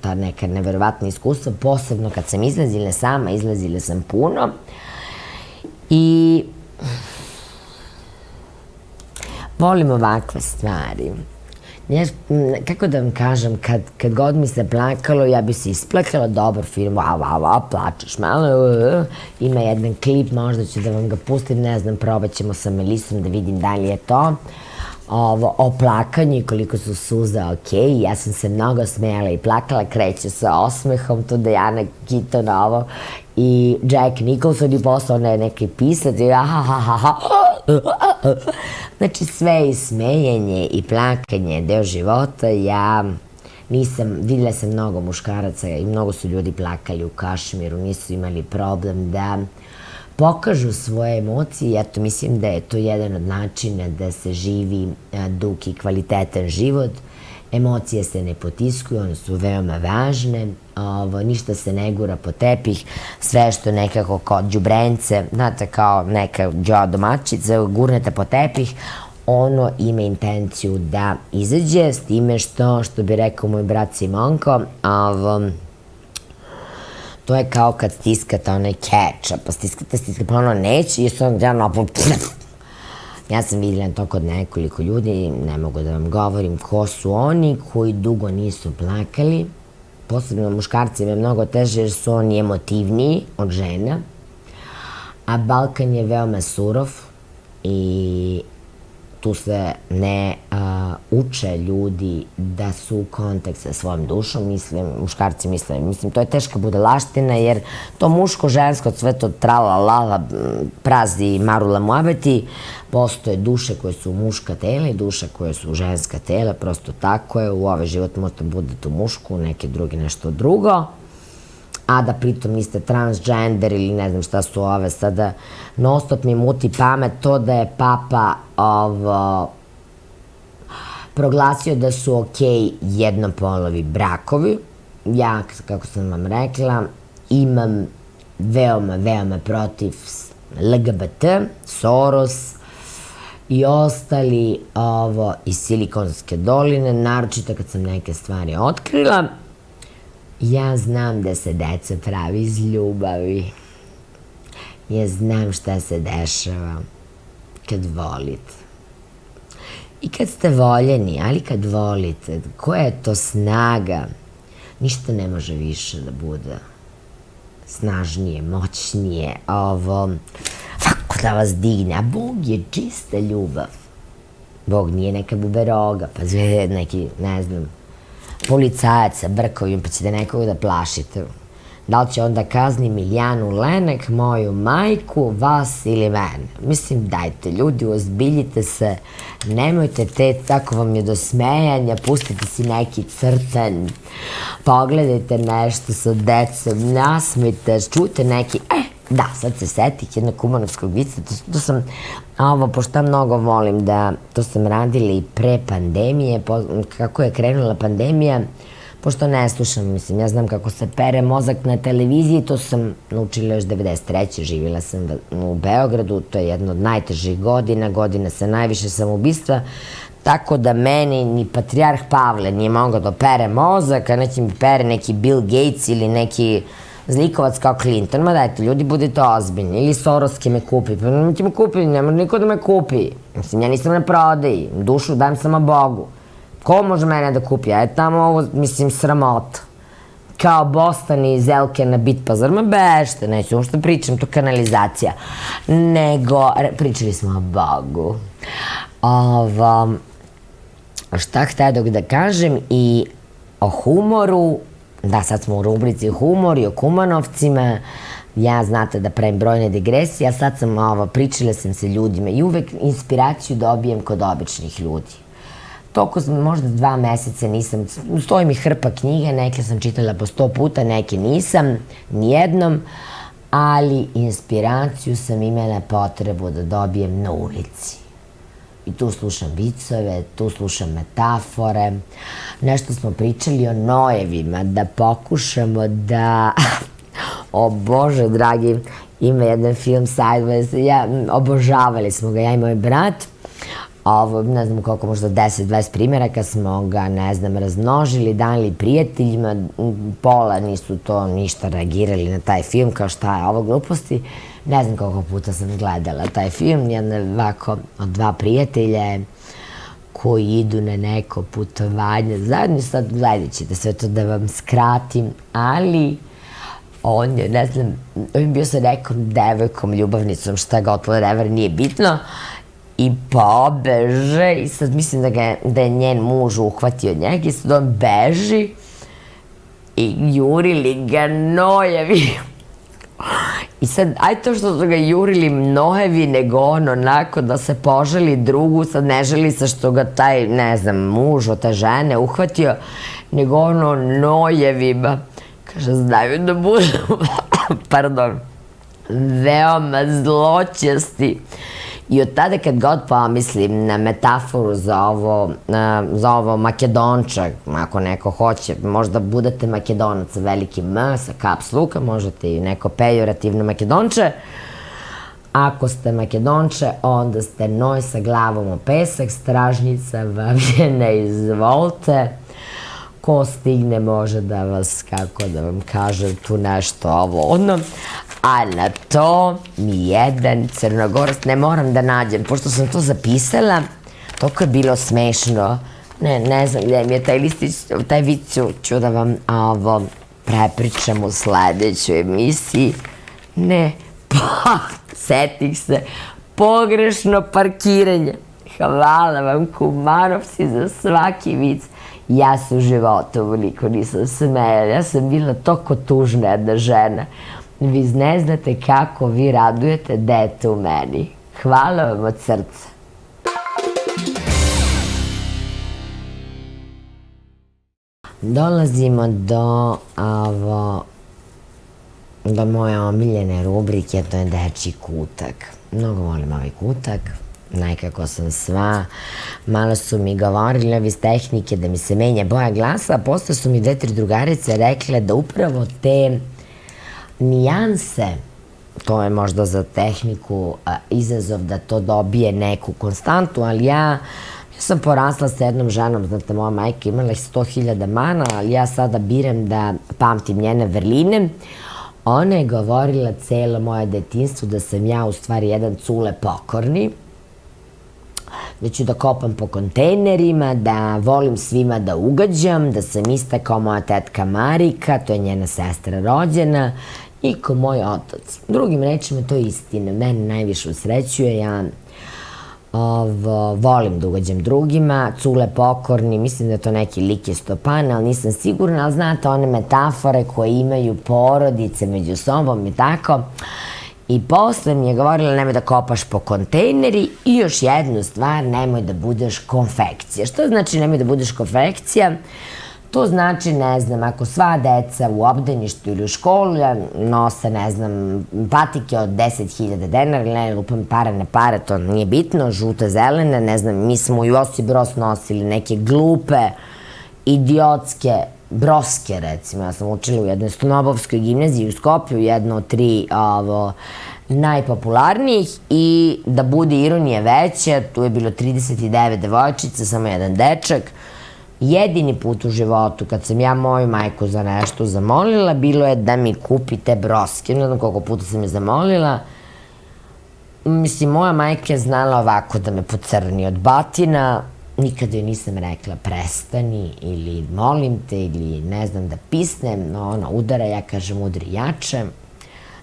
ta neka neverovatna iskustva, posebno kad sam izlazila sama, izlazila sam puno i volim ovakve stvari. Kako da vam kažem, kad god mi se plakalo, ja bi se isplakala, dobar film, plačeš malo, ima jedan klip, možda ću da vam ga pustim, ne znam, probat ćemo sa Melisom da vidim da li je to. O plakanju i koliko su suze okej, ja sam se mnogo smejala i plakala, kreće sa osmehom, tu Diana Keaton ovo i Jack Nicholson i posle ona je neki pisac i znači sve i smejenje i plakanje deo života. Ja nisam, vidjela sam mnogo muškaraca i mnogo su ljudi plakali u Kašmiru, nisu imali problem da pokažu svoje emocije. Eto, mislim da je to jedan od načina da se živi dug i kvalitetan život. Emocije se ne potiskuju, one su veoma važne, ništa se ne gura po tepih, sve što nekako kao đubrence, znate, kao neka domaćica, gurnete po tepih, ono ima intenciju da izađe, s time što bi rekao moj brat Simonko, to je kao kad stiskate onaj ketchup, pa stiskate, pa ono neće i sad ja sam vidjela to kod nekoliko ljudi, ne mogu da vam govorim ko su oni koji dugo nisu plakali, posebno muškarcima je mnogo teže jer su oni emotivniji od žena, a Balkan je veoma surov i tu se ne uče ljudi da su u kontakt sa svojom dušom, muškarci misle, to je teška budalaština jer to muško, žensko, sve to trala, lala, prazi, marula, muabeti, postoje duše koje su muška tela i duše koje su ženska tela, prosto tako je, u ovaj život možete budete u mušku, neki drugi nešto drugo, a da pritom niste transgender ili ne znam šta su ove sada, non-stop mi muti pamet to da je Papa proglasio da su okej jednopolovi brakovi. Ja, kako sam vam rekla, imam veoma protiv LGBT, Soros i ostali iz Silikonske doline, naročito kad sam neke stvari otkrila. Ja znam da se deca pravi iz ljubavi. Ja znam šta se dešava kad volite. I kad ste voljeni, ali kad volite, koja je to snaga? Ništa ne može više da bude snažnije, moćnije, tako da vas digne. A Bog je čista ljubav. Bog nije neka buberoga, pa neki, ne znam, policajac sa brkovima, pa ćete nekog da plašite. Da li će onda kazni Milijanu Lenek, moju majku, vas ili mene? Mislim, dajte, ljudi, ozbiljite se, nemojte tako vam je do smejanja, pustite si neki crtanj, pogledajte nešto sa decom, nasmejte, čujte neki, da, sad se setih jednog kumanovskog vica, to sam, pošto ja mnogo volim da, to sam radila i pre pandemije, kako je krenula pandemija, pošto ne slušam, mislim, ja znam kako se pere mozak na televiziji, to sam naučila još 93. Živjela sam u Beogradu, to je jedna od najtežih godina sa najviše samoubistva, tako da meni ni Patrijarh Pavle nije mogao da pere mozak, a neće mi pere neki Bill Gates ili neki zlikovac kao Clinton. Ma dajte, ljudi, budite ozbiljni. Ili Soros me kupi. Pa neće me kupi, ne može niko da me kupi. Mislim, ja nisam na prodaji. Dušu dajem samo Bogu. Ko može mene da kupi? Ja je tamo ovo, mislim, sramota. Kao Bostan i Zelke na Bitpazar. Ma bešte, neću uopšte pričam, to kanalizacija. Nego, pričali smo o Bogu. Šta htedog da kažem i o humoru. Da, sad smo u rubrici humor i o Kumanovcima. Ja, znate, da pravim brojne digresije, a sad sam pričala sam sa ljudima i uvek inspiraciju dobijem kod običnih ljudi. Toko možda 2 meseca nisam, stoji mi hrpa knjiga, neke sam čitala po 100 puta, neke nisam, nijednom, ali inspiraciju sam imala potrebu da dobijem na ulici. I tu slušam vicove, tu slušam metafore. Nešto smo pričali o nojevima, da pokušamo da... O Bože, dragi, ima jedan film Sideways, obožavali smo ga, ja i moj brat. Ne znam koliko, možda 10-20 primjeraka smo ga, ne znam, razmnožili, dali prijateljima. Pola nisu to ništa reagirali na taj film, kao šta je ovo gluposti. Ne znam koliko puta sam gledala taj film, ovako od 2 prijatelja koji idu na neko putovanje. Zajedno sad gledat ćete sve to da vam skratim, ali on je, ne znam, on je bio sa nekom devojkom, ljubavnicom, šta god, whatever, nije bitno, i pobeže, i sad mislim da je njen muž uhvatio njega i sad on beži i jurili ga nojevi. I sad, aj to što su ga jurili nojevi, nego on onako da se poželi drugu, sad ne želi se što ga taj, ne znam, muž od te žene uhvatio, nego ono nojevima. Kaže, znaju da budu, pardon, veoma zločesti. I od tada kad god pomislim na metaforu za ovo Makedonča, ako neko hoće, možda budete Makedonac sa velikim M, sa kaps luka, možete i neko pejorativno Makedonče. Ako ste Makedonče, onda ste noj sa glavom u pesak, stražnjica vam je ne izvolite. Ko stigne može da vas, kako da vam kažem, tu nešto ovo ono. A na to mi jedan Crnogorac, ne moram da nađem, pošto sam to zapisala, toliko je bilo smešno, Ne znam gdje mi je taj listić, taj vic ću da vam prepričam u sledećoj emisiji. Ne, pa, setih se, pogrešno parkiranje. Hvala vam, Kumanovci, za svaki vic. Ja se u životu ovoliko nisam smejala, ja sam bila toliko tužna jedna žena. Vi ne znate kako vi radujete dete u meni. Hvala vam od srca. Dolazimo do moje omiljene rubrike, to je dečji kutak. Mnogo volim ovaj kutak, nekako sam sva. Malo su mi govorili ovi iz tehnike da mi se menja boja glasa, a posle su mi 2-3 drugarice rekle da upravo te nijanse, to je možda za tehniku izazov da to dobije neku konstantu, ali ja sam porasla sa jednom ženom, znate, moja majka imala 100.000 mana, ali ja sada biram da pamtim njene vrline. Ona je govorila celo moje detinjstvo da sam ja u stvari jedan cule pokorni, da ću da kopam po kontejnerima, da volim svima da ugađam, da sam ista kao moja tetka Marika, to je njena sestra rođena, i kao moj otac. Drugim rečima, to je istina. Mene najviše usrećuje, ja volim da ugađam drugima, cule pokorni, mislim da je to neki lik je Stopan, ali nisam sigurna, ali znate one metafore koje imaju porodice među sobom i tako. I posle mi je govorila nemoj da kopaš po kontejneri i još jednu stvar, nemoj da budeš konfekcija. Što znači nemoj da budeš konfekcija? To znači, ne znam, ako sva deca u obdaništu ili u školu nose, ne znam, patike od 10.000 dinara ili ne, lupam pare na pare, to nije bitno, žute, zelene, ne znam, mi smo u Josip Broz nosili neke glupe, idiotske broske, recimo. Ja sam učila u jednoj Snobovskoj gimnaziji u Skoplju, jedno od 3 najpopularnijih, i da bude ironije veće, tu je bilo 39 devojčica, samo jedan dečak. Jedini put u životu kad sam ja moju majku za nešto zamolila, bilo je da mi kupi te broske. Ne znam koliko puta sam je zamolila. Mislim, moja majka je znala ovako da me pocrni od batina. Nikada joj nisam rekla prestani ili molim te ili ne znam da pisnem. Ona udara, ja kažem udri jače.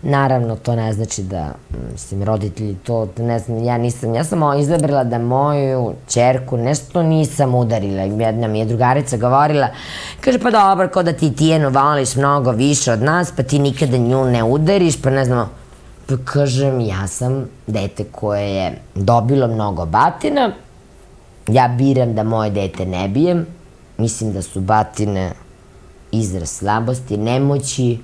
Naravno, to ne znači da, mislim, roditelji to, ne znam, ja sam izabrala da moju ćerku nešto nisam udarila. Jedna mi je drugarica govorila, kaže, pa dobro, kao da ti Tijenu voliš mnogo više od nas, pa ti nikada nju ne udariš, pa ne znam, pa kažem, ja sam dete koje je dobilo mnogo batina, ja biram da moje dete ne bijem, mislim da su batine izraz slabosti, nemoći,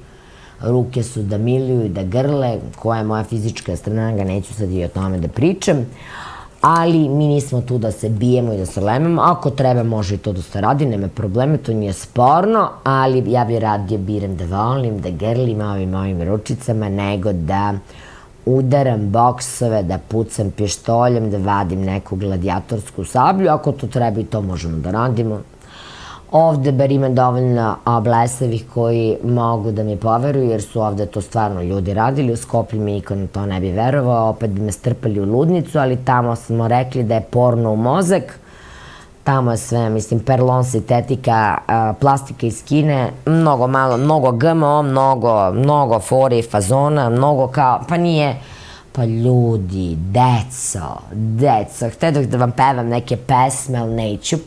ruke su da miluju i da grle, koja je moja fizička strana, neću sad i o tome da pričam, ali mi nismo tu da se bijemo i da se lememo, ako treba može i to da se radi, nema problema, to nije sporno, ali ja bi radije biram da volim, da grlim ovim mojim ručicama, nego da udaram boksove, da pucam pištoljem, da vadim neku gladijatorsku sablju, ako to treba i to možemo da radimo. Ovde bar ima dovoljno blesavih koji mogu da mi poveruju, jer su ovde to stvarno ljudi radili. U Skoplju mi niko na to ne bi verovao, opet bi me strpali u ludnicu, ali tamo smo rekli da je porno u mozak. Tamo je sve, mislim, perlon, sintetika, plastika iz Kine, mnogo malo, mnogo GMO, mnogo fore i fazona, mnogo kao, pa nije... Pa ljudi, deco, htio da vam pevam neke pesme, ali neću.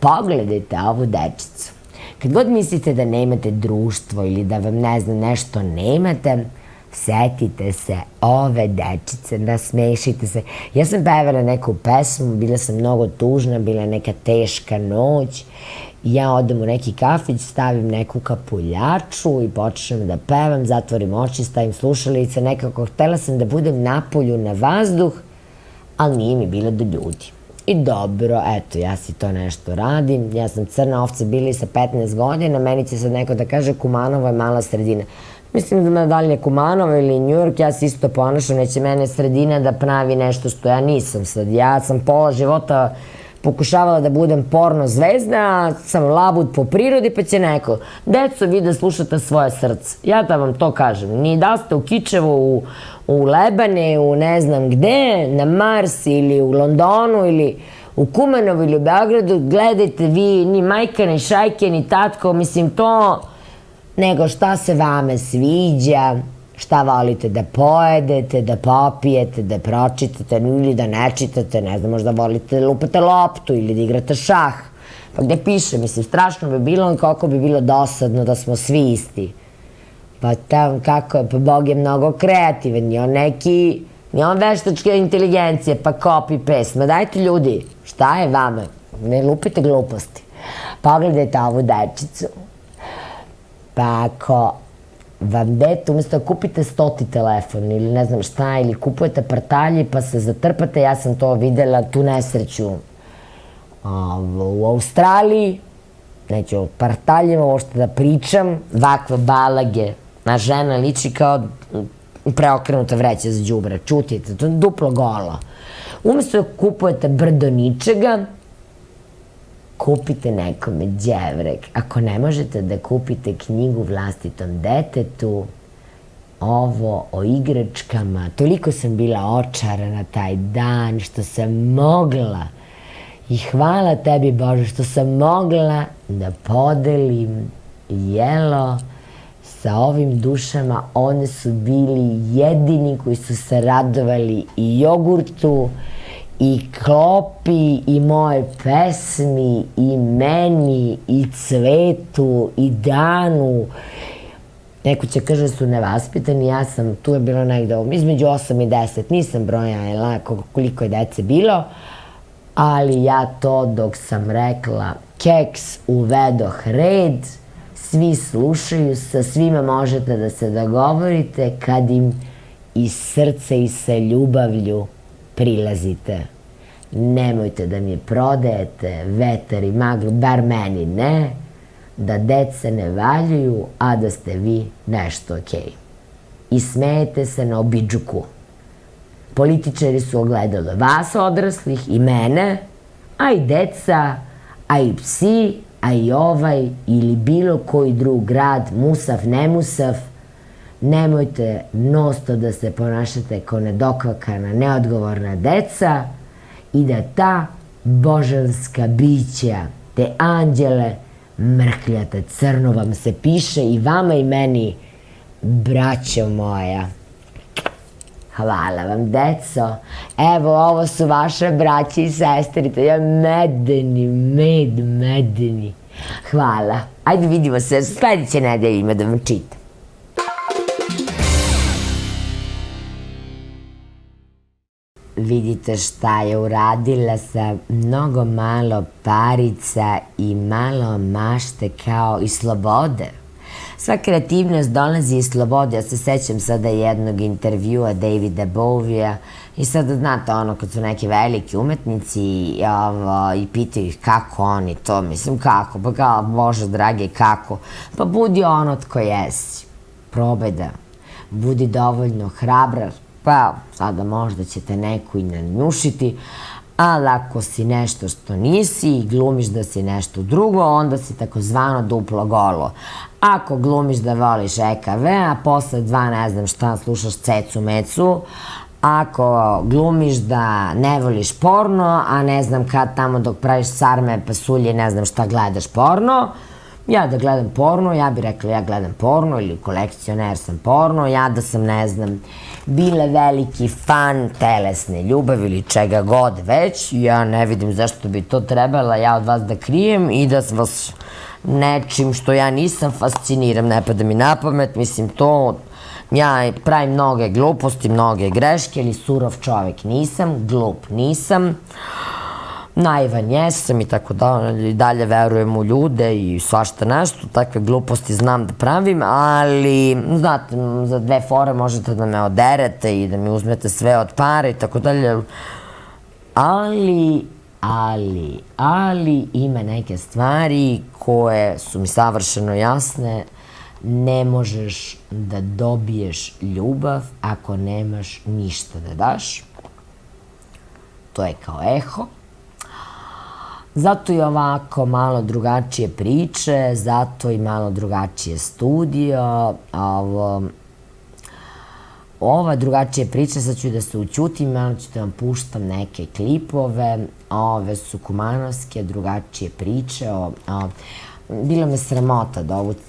Pogledajte ovu dečicu. Kad god mislite da nemate društvo ili da vam, ne znam, nešto nemate, setite se ove dečice, nasmešite se. Ja sam pevala neku pesmu, bila sam mnogo tužna, bila je neka teška noć. Ja odem u neki kafić, stavim neku kapuljaču i počnem da pevam, zatvorim oči, stavim slušalice, nekako htela sam da budem napolju na vazduh, ali nije mi bilo do ljudi. I dobro, eto, ja si to nešto radim, ja sam crna ovca, bili sa 15 godina, meni će sad neko da kaže Kumanovo je mala sredina. Mislim da dalje Kumanovo ili New York, ja se isto ponašam, neće mene sredina da pravi nešto što ja nisam sad. Ja sam pola života pokušavala da budem porno zvezda, sam labud po prirodi, pa će neko, deco, vi da slušate svoje srce. Ja da vam to kažem, ni da ste u Kičevu, u Lebane, u ne znam gde, na Mars ili u Londonu ili u Kumanovu ili u Beogradu, gledajte vi, ni majka, ni šajke, ni tatko, mislim to, nego šta se vame sviđa, šta volite da pojedete, da popijete, da pročitate ili da ne čitate, ne znam, možda volite da lupate loptu ili da igrate šah. Pa gde piše, mislim, strašno bi bilo i koliko bi bilo dosadno da smo svi isti. Pa tam kako je, pa Bog je mnogo kreativan, nije on veštačke inteligencije, pa copy paste. Ma dajte ljudi, šta je vama? Ne lupite gluposti. Pogledajte ovu dečicu. Pa ako vam dete, umjesto da kupite 100. telefon ili ne znam šta, ili kupujete partalji pa se zatrpate, ja sam to videla, tu nesreću u Australiji, neću o partaljima uopšte da pričam, vakve balage, na žena liči kao preokrenuta vreća za đubre, čutite, to je duplo golo. Umjesto da kupujete brdo ničega, kupite nekome đevrek. Ako ne možete da kupite knjigu vlastitom detetu, ovo o igračkama, toliko sam bila očarana taj dan što sam mogla, i hvala tebi Bože što sam mogla da podelim jelo sa ovim dušama. One su bili jedini koji su se radovali i jogurtu, i klopi, i moje pesmi, i meni, i cvetu, i danu. Neko će kaže su nevaspitani, ja sam, tu je bilo negde između 8 i 10, nisam brojala koliko je dece bilo, ali ja to dok sam rekla keks uvedoh red, svi slušaju, sa svima možete da se dogovorite kad im iz srca i sa ljubavlju prilazite. Nemojte da mi prodajete vetar i maglu, bar meni ne, da deca ne valjuju, a da ste vi nešto okej. I smejete se na obidžuku. Političari su ogledali vas odraslih i mene, a i deca, a i psi, a i ovaj ili bilo koji drug grad, musav, ne musav. Nemojte nosto da se ponašate kao nedokvakana, neodgovorna deca i da ta božanska bića, te anđele, mrkljate, crno vam se piše i vama i meni, braćo moja. Hvala vam, deco. Evo, ovo su vaše braće i sestrice. Ja medeni. Hvala. Ajde vidimo se sledeće nedelje ima da vam čitam. Vidite šta je uradila sa mnogo malo parica i malo mašte kao i slobode. Sva kreativnost dolazi iz slobode. Ja se sećam sada jednog intervjua Davida Bovija i sada znate ono kad su neki veliki umetnici i pitaju ih kako oni to, mislim kako, pa kao Bože drage kako, pa budi ono tko jesi, probaj da budi dovoljno hrabrar, pa sada možda ćete neku i nanjušiti, ali ako si nešto što nisi i glumiš da si nešto drugo, onda si takozvano duplo golo. Ako glumiš da voliš EKV, a posle 2 ne znam šta slušaš cecu mecu, ako glumiš da ne voliš porno, a ne znam kad tamo dok praviš sarme, pasulje, ne znam šta gledaš porno, ja da gledam porno, ja bih rekla ja gledam porno ili kolekcioner sam porno, ja da sam, ne znam, bila veliki fan telesne ljubavi ili čega god već, ja ne vidim zašto bi to trebala ja od vas da krijem i da vas nečim što ja nisam fasciniram, ne pada mi na pamet, mislim to, ja pravim mnoge gluposti, mnoge greške, ali surov čovek nisam, glup nisam, naivan jesam i tako dalje, verujem u ljude i svašta nešto, takve gluposti znam da pravim, ali, znate, za 2 fore možete da me oderete i da mi uzmete sve od pare i tako dalje, ali ima neke stvari koje su mi savršeno jasne. Ne možeš da dobiješ ljubav ako nemaš ništa da daš. To je kao eho. Zato i ovako malo drugačije priče, zato i malo drugačije studio. ova drugačija priča, sad ću da se ućutim, malo ću da vam puštam neke klipove, ove su kumanovske, drugačije priče, bilo me sramota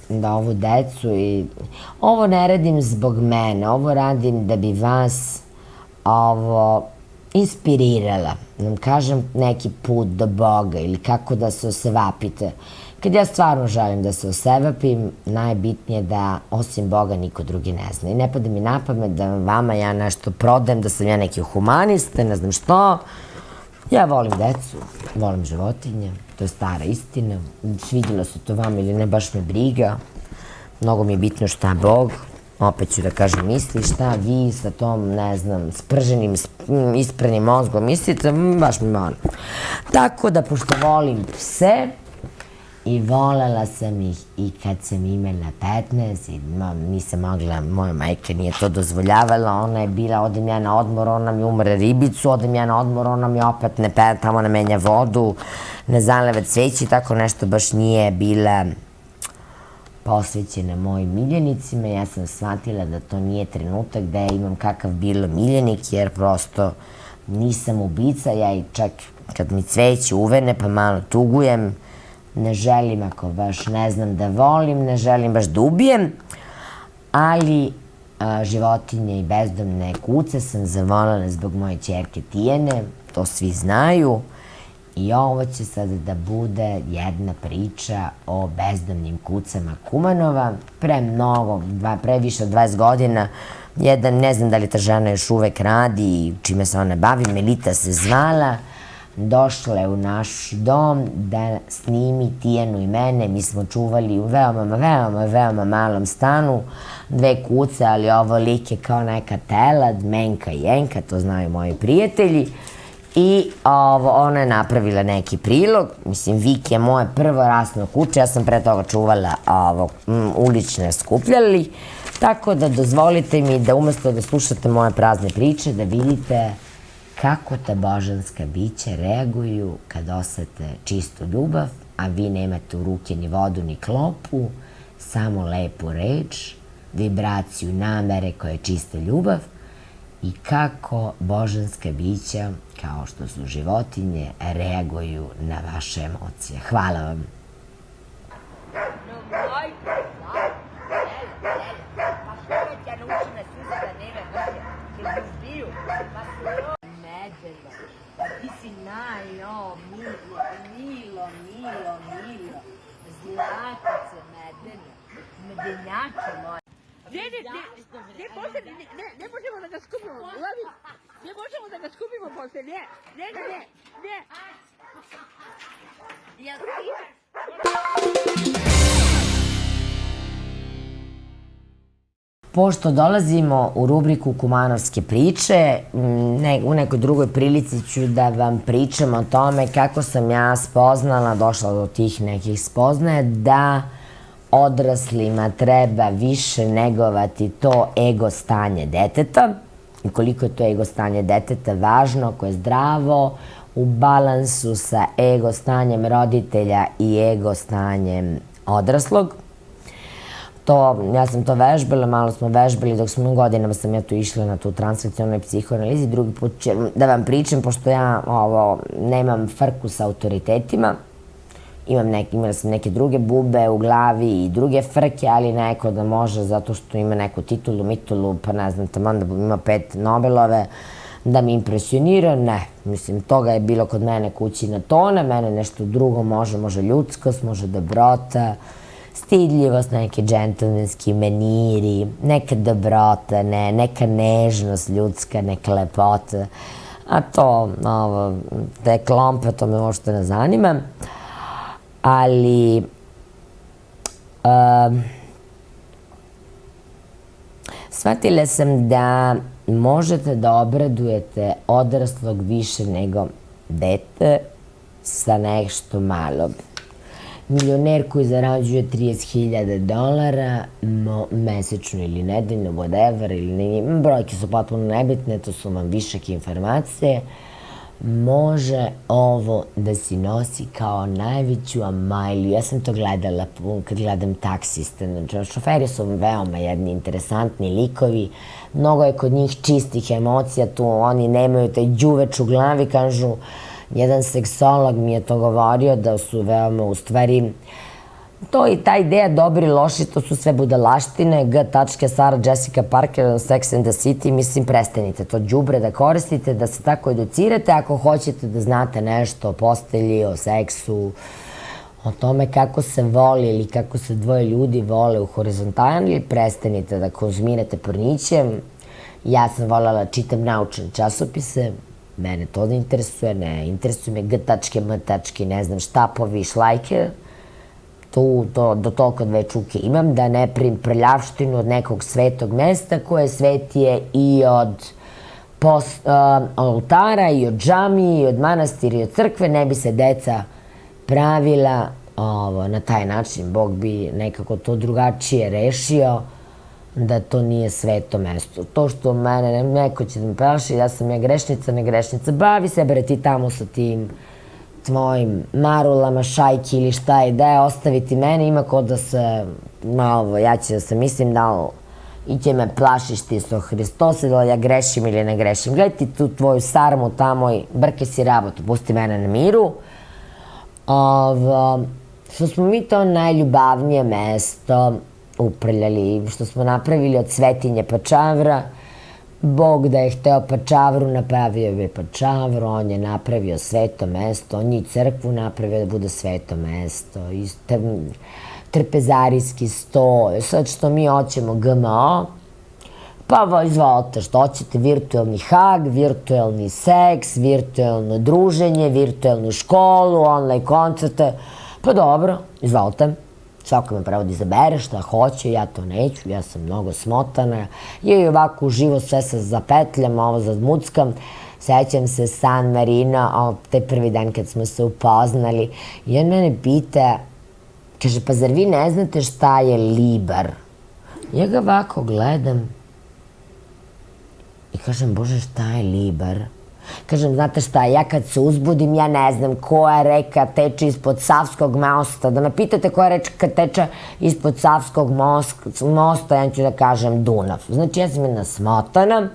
da ovu decu i ovo ne radim zbog mene, ovo radim da bi vas ovo inspirirala, da vam kažem neki put do Boga ili kako da se osevapite. Kad ja stvarno želim da se osevapim, najbitnije da osim Boga niko drugi ne zna. I ne pada mi na pamet da vama ja nešto prodajem, da sam ja neki humanista, ne znam što. Ja volim decu, volim životinje, to je stara istina. Svidjelo se to vama ili ne, baš me briga. Mnogo mi je bitno šta Bog, opet ću da kažem, misli, šta vi sa tom, ne znam, sprženim, ispranim mozgom mislite, baš mi malo. Tako da, pošto volim pse, i volela sam ih i kad sam imala 15 i nisam mogla, moja majka nije to dozvoljavala, ona je bila, odem ja na odmor, ona mi umre ribicu, odem ja na odmor, ona mi opet tamo ne menja vodu, ne zaleva cveće i tako nešto, baš nije bila posvećena mojim miljenicima. Ja sam shvatila da to nije trenutak da ja imam kakav bilo miljenik, jer prosto nisam ubica, ja i čak kad mi cveće uvene pa malo tugujem, ne želim, ako baš ne znam da volim, ne želim baš da ubijem, ali životinje i bezdomne kuce sam zavoljela zbog moje ćerke Tijene, to svi znaju, i ovo će sad da bude jedna priča o bezdomnim kucama Kumanova. Pre više od 20 godina, ne znam da li ta žena još uvek radi i čime se ona bavi, Melita se zvala, došla je u naš dom da snimi Tijenu i mene. Mi smo čuvali u veoma malom stanu, 2 kuce, ali ovo lik je kao neka telad, Menka i Jenka, to znaju moji prijatelji. I ona je napravila neki prilog, mislim, Vik je moje prvo rasno kuće, ja sam pre toga čuvala ulične skupljali, tako da dozvolite mi da umesto da slušate moje prazne priče, da vidite kako ta božanska bića reaguju kad osete čistu ljubav, a vi nemate u ruke ni vodu ni klopu, samo lepu reč, vibraciju namere koja je čista ljubav, i kako božanska bića, kao što su životinje, reaguju na vaše emocije. Hvala vam. Ti si Milo, zlatice medene, medenjače moje. Ne možemo da ga skupimo, ulazi. Ne možemo da ga skupimo posle, ne. Jel ti? Pošto dolazimo u rubriku Kumanovske priče, u nekoj drugoj prilici ću da vam pričam o tome kako sam ja spoznala, došla do tih nekih spoznaja, da odraslima treba više negovati to ego stanje deteta i koliko je to ego stanje deteta važno, ako je zdravo, u balansu sa ego stanjem roditelja i ego stanjem odraslog. Ja sam to vežbala, malo smo vežbali, dok smo godinama sam ja tu išla na tu transakcionalnoj psihoanalizi. Drugi put ću da vam pričam, pošto ja nemam frku sa autoritetima. Imala sam neke druge bube u glavi i druge frke, ali neko da može, zato što ima neku titulu, mitulu, pa ne znam, tamo da ima 5 Nobelove, da mi impresionira, ne. Mislim, toga je bilo kod mene kući na tone, mene nešto drugo može ljudskost, može dobrota, stidljivost, neke džentlmenski meniri, neka dobrota, neka nežnost ljudska, neka lepota. A to, te klompe, to me uopšte ne zanima. Ali shvatila sam da možete da obradujete odraslog više nego dete sa nešto malo. Milioner koji zarađuje $30.000 mesečno ili nedeljno, whatever, brojke su potpuno nebitne, to su vam višak informacije. može ovo da si nosi kao najveću Amajliju. Ja sam to gledala kad gledam Taksiste. Znači, šoferi su veoma jedni interesantni likovi. Mnogo je kod njih čistih emocija, tu oni nemaju taj đuveč u glavi, kažu. Jedan seksolog mi je to govorio da su veoma u stvari to i ta ideja dobri i loši, to su sve budalaštine, Sarah Jessica Parker, Sex and the City, mislim, prestanite to đubre da koristite, da se tako educirate ako hoćete da znate nešto o postelji, o seksu, o tome kako se voli ili kako se dvoje ljudi vole u horizontali, prestanite da konzumirate porniće. Ja sam voljela čitam naučne časopise, mene to ne interesuje, ne interesuje me M, ne znam, štapovi, šlajke, do toliko dve čuke imam, da ne primim prljavštinu od nekog svetog mesta koje svetije i od oltara, i od džamije, i od manastira, i od crkve, ne bi se deca pravila na taj način. Bog bi nekako to drugačije rešio, da to nije sveto mesto. To što mene, neko će da me praši, ja sam grešnica, ne grešnica, bavi se bre ti tamo sa tim tvojim marulama, šajki ili šta je, da je ostaviti mene, ima ko da se, ja ću da se mislim da i će me plašiš ti so Hristose, da li ja grešim ili ne grešim. Gledaj ti tu tvoju sarmu tamo i brke si rabotu, pusti mene na miru. Što smo mi to najljubavnije mesto uprljali, što smo napravili od Svetinje Pačavra. Bog da je hteo Pačavru, napravio bi Pačavru, on je napravio sveto mesto, on je i crkvu napravio da bude sveto mesto, i trpezarijski sto, sad što mi hoćemo GMO, pa izvolite što hoćete, virtuelni hag, virtuelni seks, virtuelno druženje, virtuelnu školu, online koncerte, pa dobro, izvolite. Svako me pravo da izabere šta hoće, ja to neću, ja sam mnogo smotana. I ovako uživo sve se zapetljam, ovo zadmuckam. Sećam se San Marino, taj prvi dan kad smo se upoznali. I on mene pita, kaže, pa zar vi ne znate šta je libar? Ja ga ovako gledam i kažem, Bože, šta je libar? Kažem, znate šta, ja kad se uzbudim, ja ne znam koja reka teče ispod Savskog mosta. Da me pitate koja reka teče ispod Savskog mosta, ja ću da kažem Dunav. Znači, ja sam jedna smotana.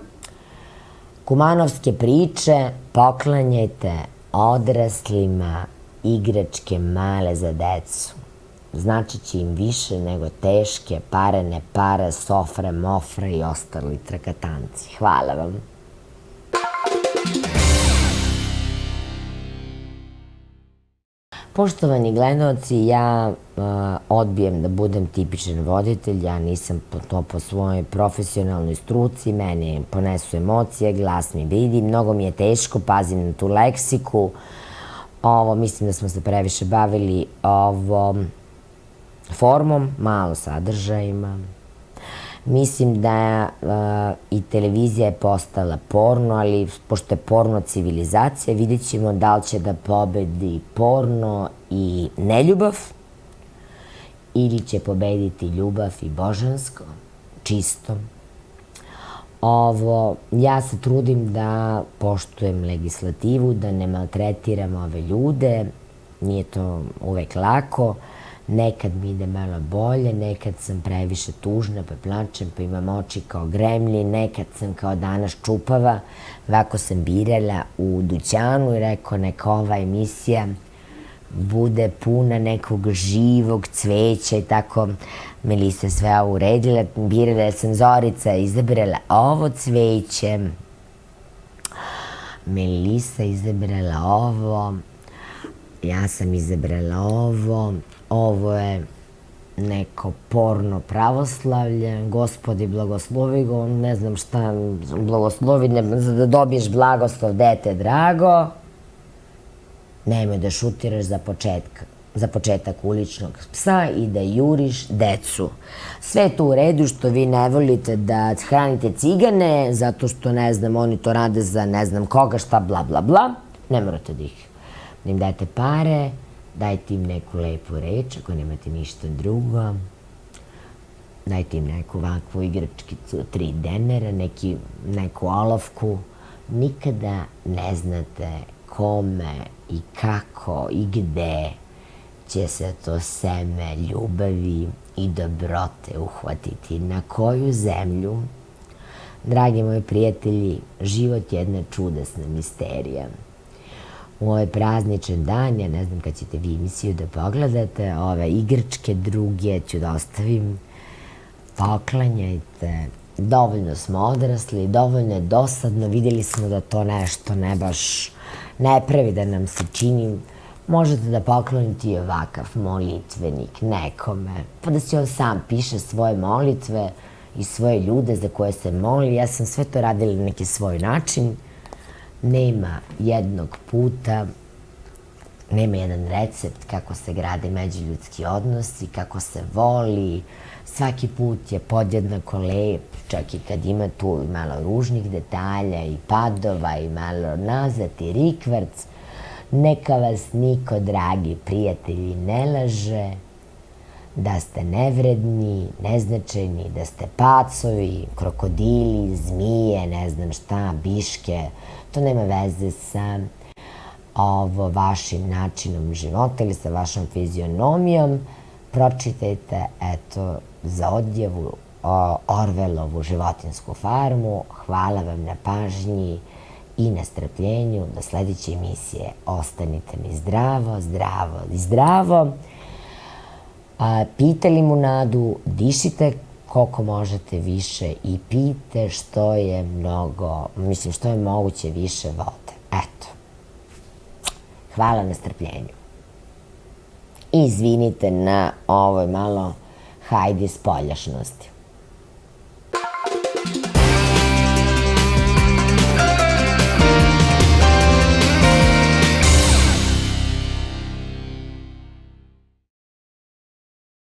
Kumanovske priče poklanjajte odraslima igračke male za decu. Znači će im više nego teške parene pare, sofre, mofre i ostali trakatanci. Hvala vam. Poštovani gledaoci, ja odbijem da budem tipičan voditelj, ja nisam to po svojoj profesionalnoj struci, mene ponesu emocije, glas mi vidi, mnogo mi je teško, pazim na tu leksiku, mislim da smo se previše bavili formom, malo sadržajima. Mislim da i televizija je postala porno, ali pošto je porno civilizacija, vidjet ćemo da li će da pobedi porno i neljubav, ili će pobediti ljubav i božansko, čisto. Ja se trudim da poštujem legislativu, da ne maltretiram ove ljude, nije to uvek lako. Nekad mi ide malo bolje, nekad sam previše tužna pa plačem, pa imam oči kao gremlji, nekad sam kao danas čupava. Ovako sam birala u dućanu i rekao neka ova emisija bude puna nekog živog cveća i tako. Melisa sve ovo uredila, birala sam Zorica, izabrala ovo cveće. Melisa izabrala ovo, ja sam izabrala ovo. Ovo je neko porno pravoslavlje, Gospodi blagoslovi go, ne znam šta blagoslovi, da dobiješ blagoslov, dete drago, nemoj da šutiraš za početak uličnog psa i da juriš decu. Sve je to u redu što vi ne volite da hranite cigane, zato što, ne znam, oni to rade za ne znam koga, šta, bla, bla, bla, ne morate da im dajete pare, dajte im neku lepu reč, ako nemate ništa drugo. Dajte im neku ovakvu igračkicu, 3 denara, neku olovku, nikada ne znate kome i kako i gde će se to seme ljubavi i dobrote uhvatiti. Na koju zemlju? Dragi moji prijatelji, život je jedna čudesna misterija. U ovaj prazničan dan, ja ne znam kad ćete vi emisiju da pogledate, ove igračke druge ću da ostavim. Poklanjajte. Dovoljno smo odrasli, dovoljno je dosadno, vidjeli smo da to nešto ne pravi da nam se čini. Možete da poklonite i ovakav molitvenik nekome, pa da si on sam piše svoje molitve i svoje ljude za koje se moli. Ja sam sve to radila na neki svoj način. Nema jednog puta, nema jedan recept kako se grade međuljudski odnosi, kako se voli. Svaki put je podjednako lep, čak i kad ima tu malo ružnih detalja i padova i malo nazad i rikvrc. Neka vas niko, dragi prijatelji, ne laže da ste nevredni, neznačajni, da ste pacovi, krokodili, zmije, ne znam šta, biške. To nema veze sa vašim načinom života ili sa vašom fizionomijom. Pročitajte, eto, za odjevu Orvelovu Životinjsku farmu. Hvala vam na pažnji i na strpljenju. Do sledeće emisije. Ostanite mi zdravo, zdravo i zdravo. Pijte limunadu, dišite koliko možete više i pijte što je moguće više vode. Eto. Hvala na strpljenju. I izvinite na ovoj malo hajde spoljašnosti.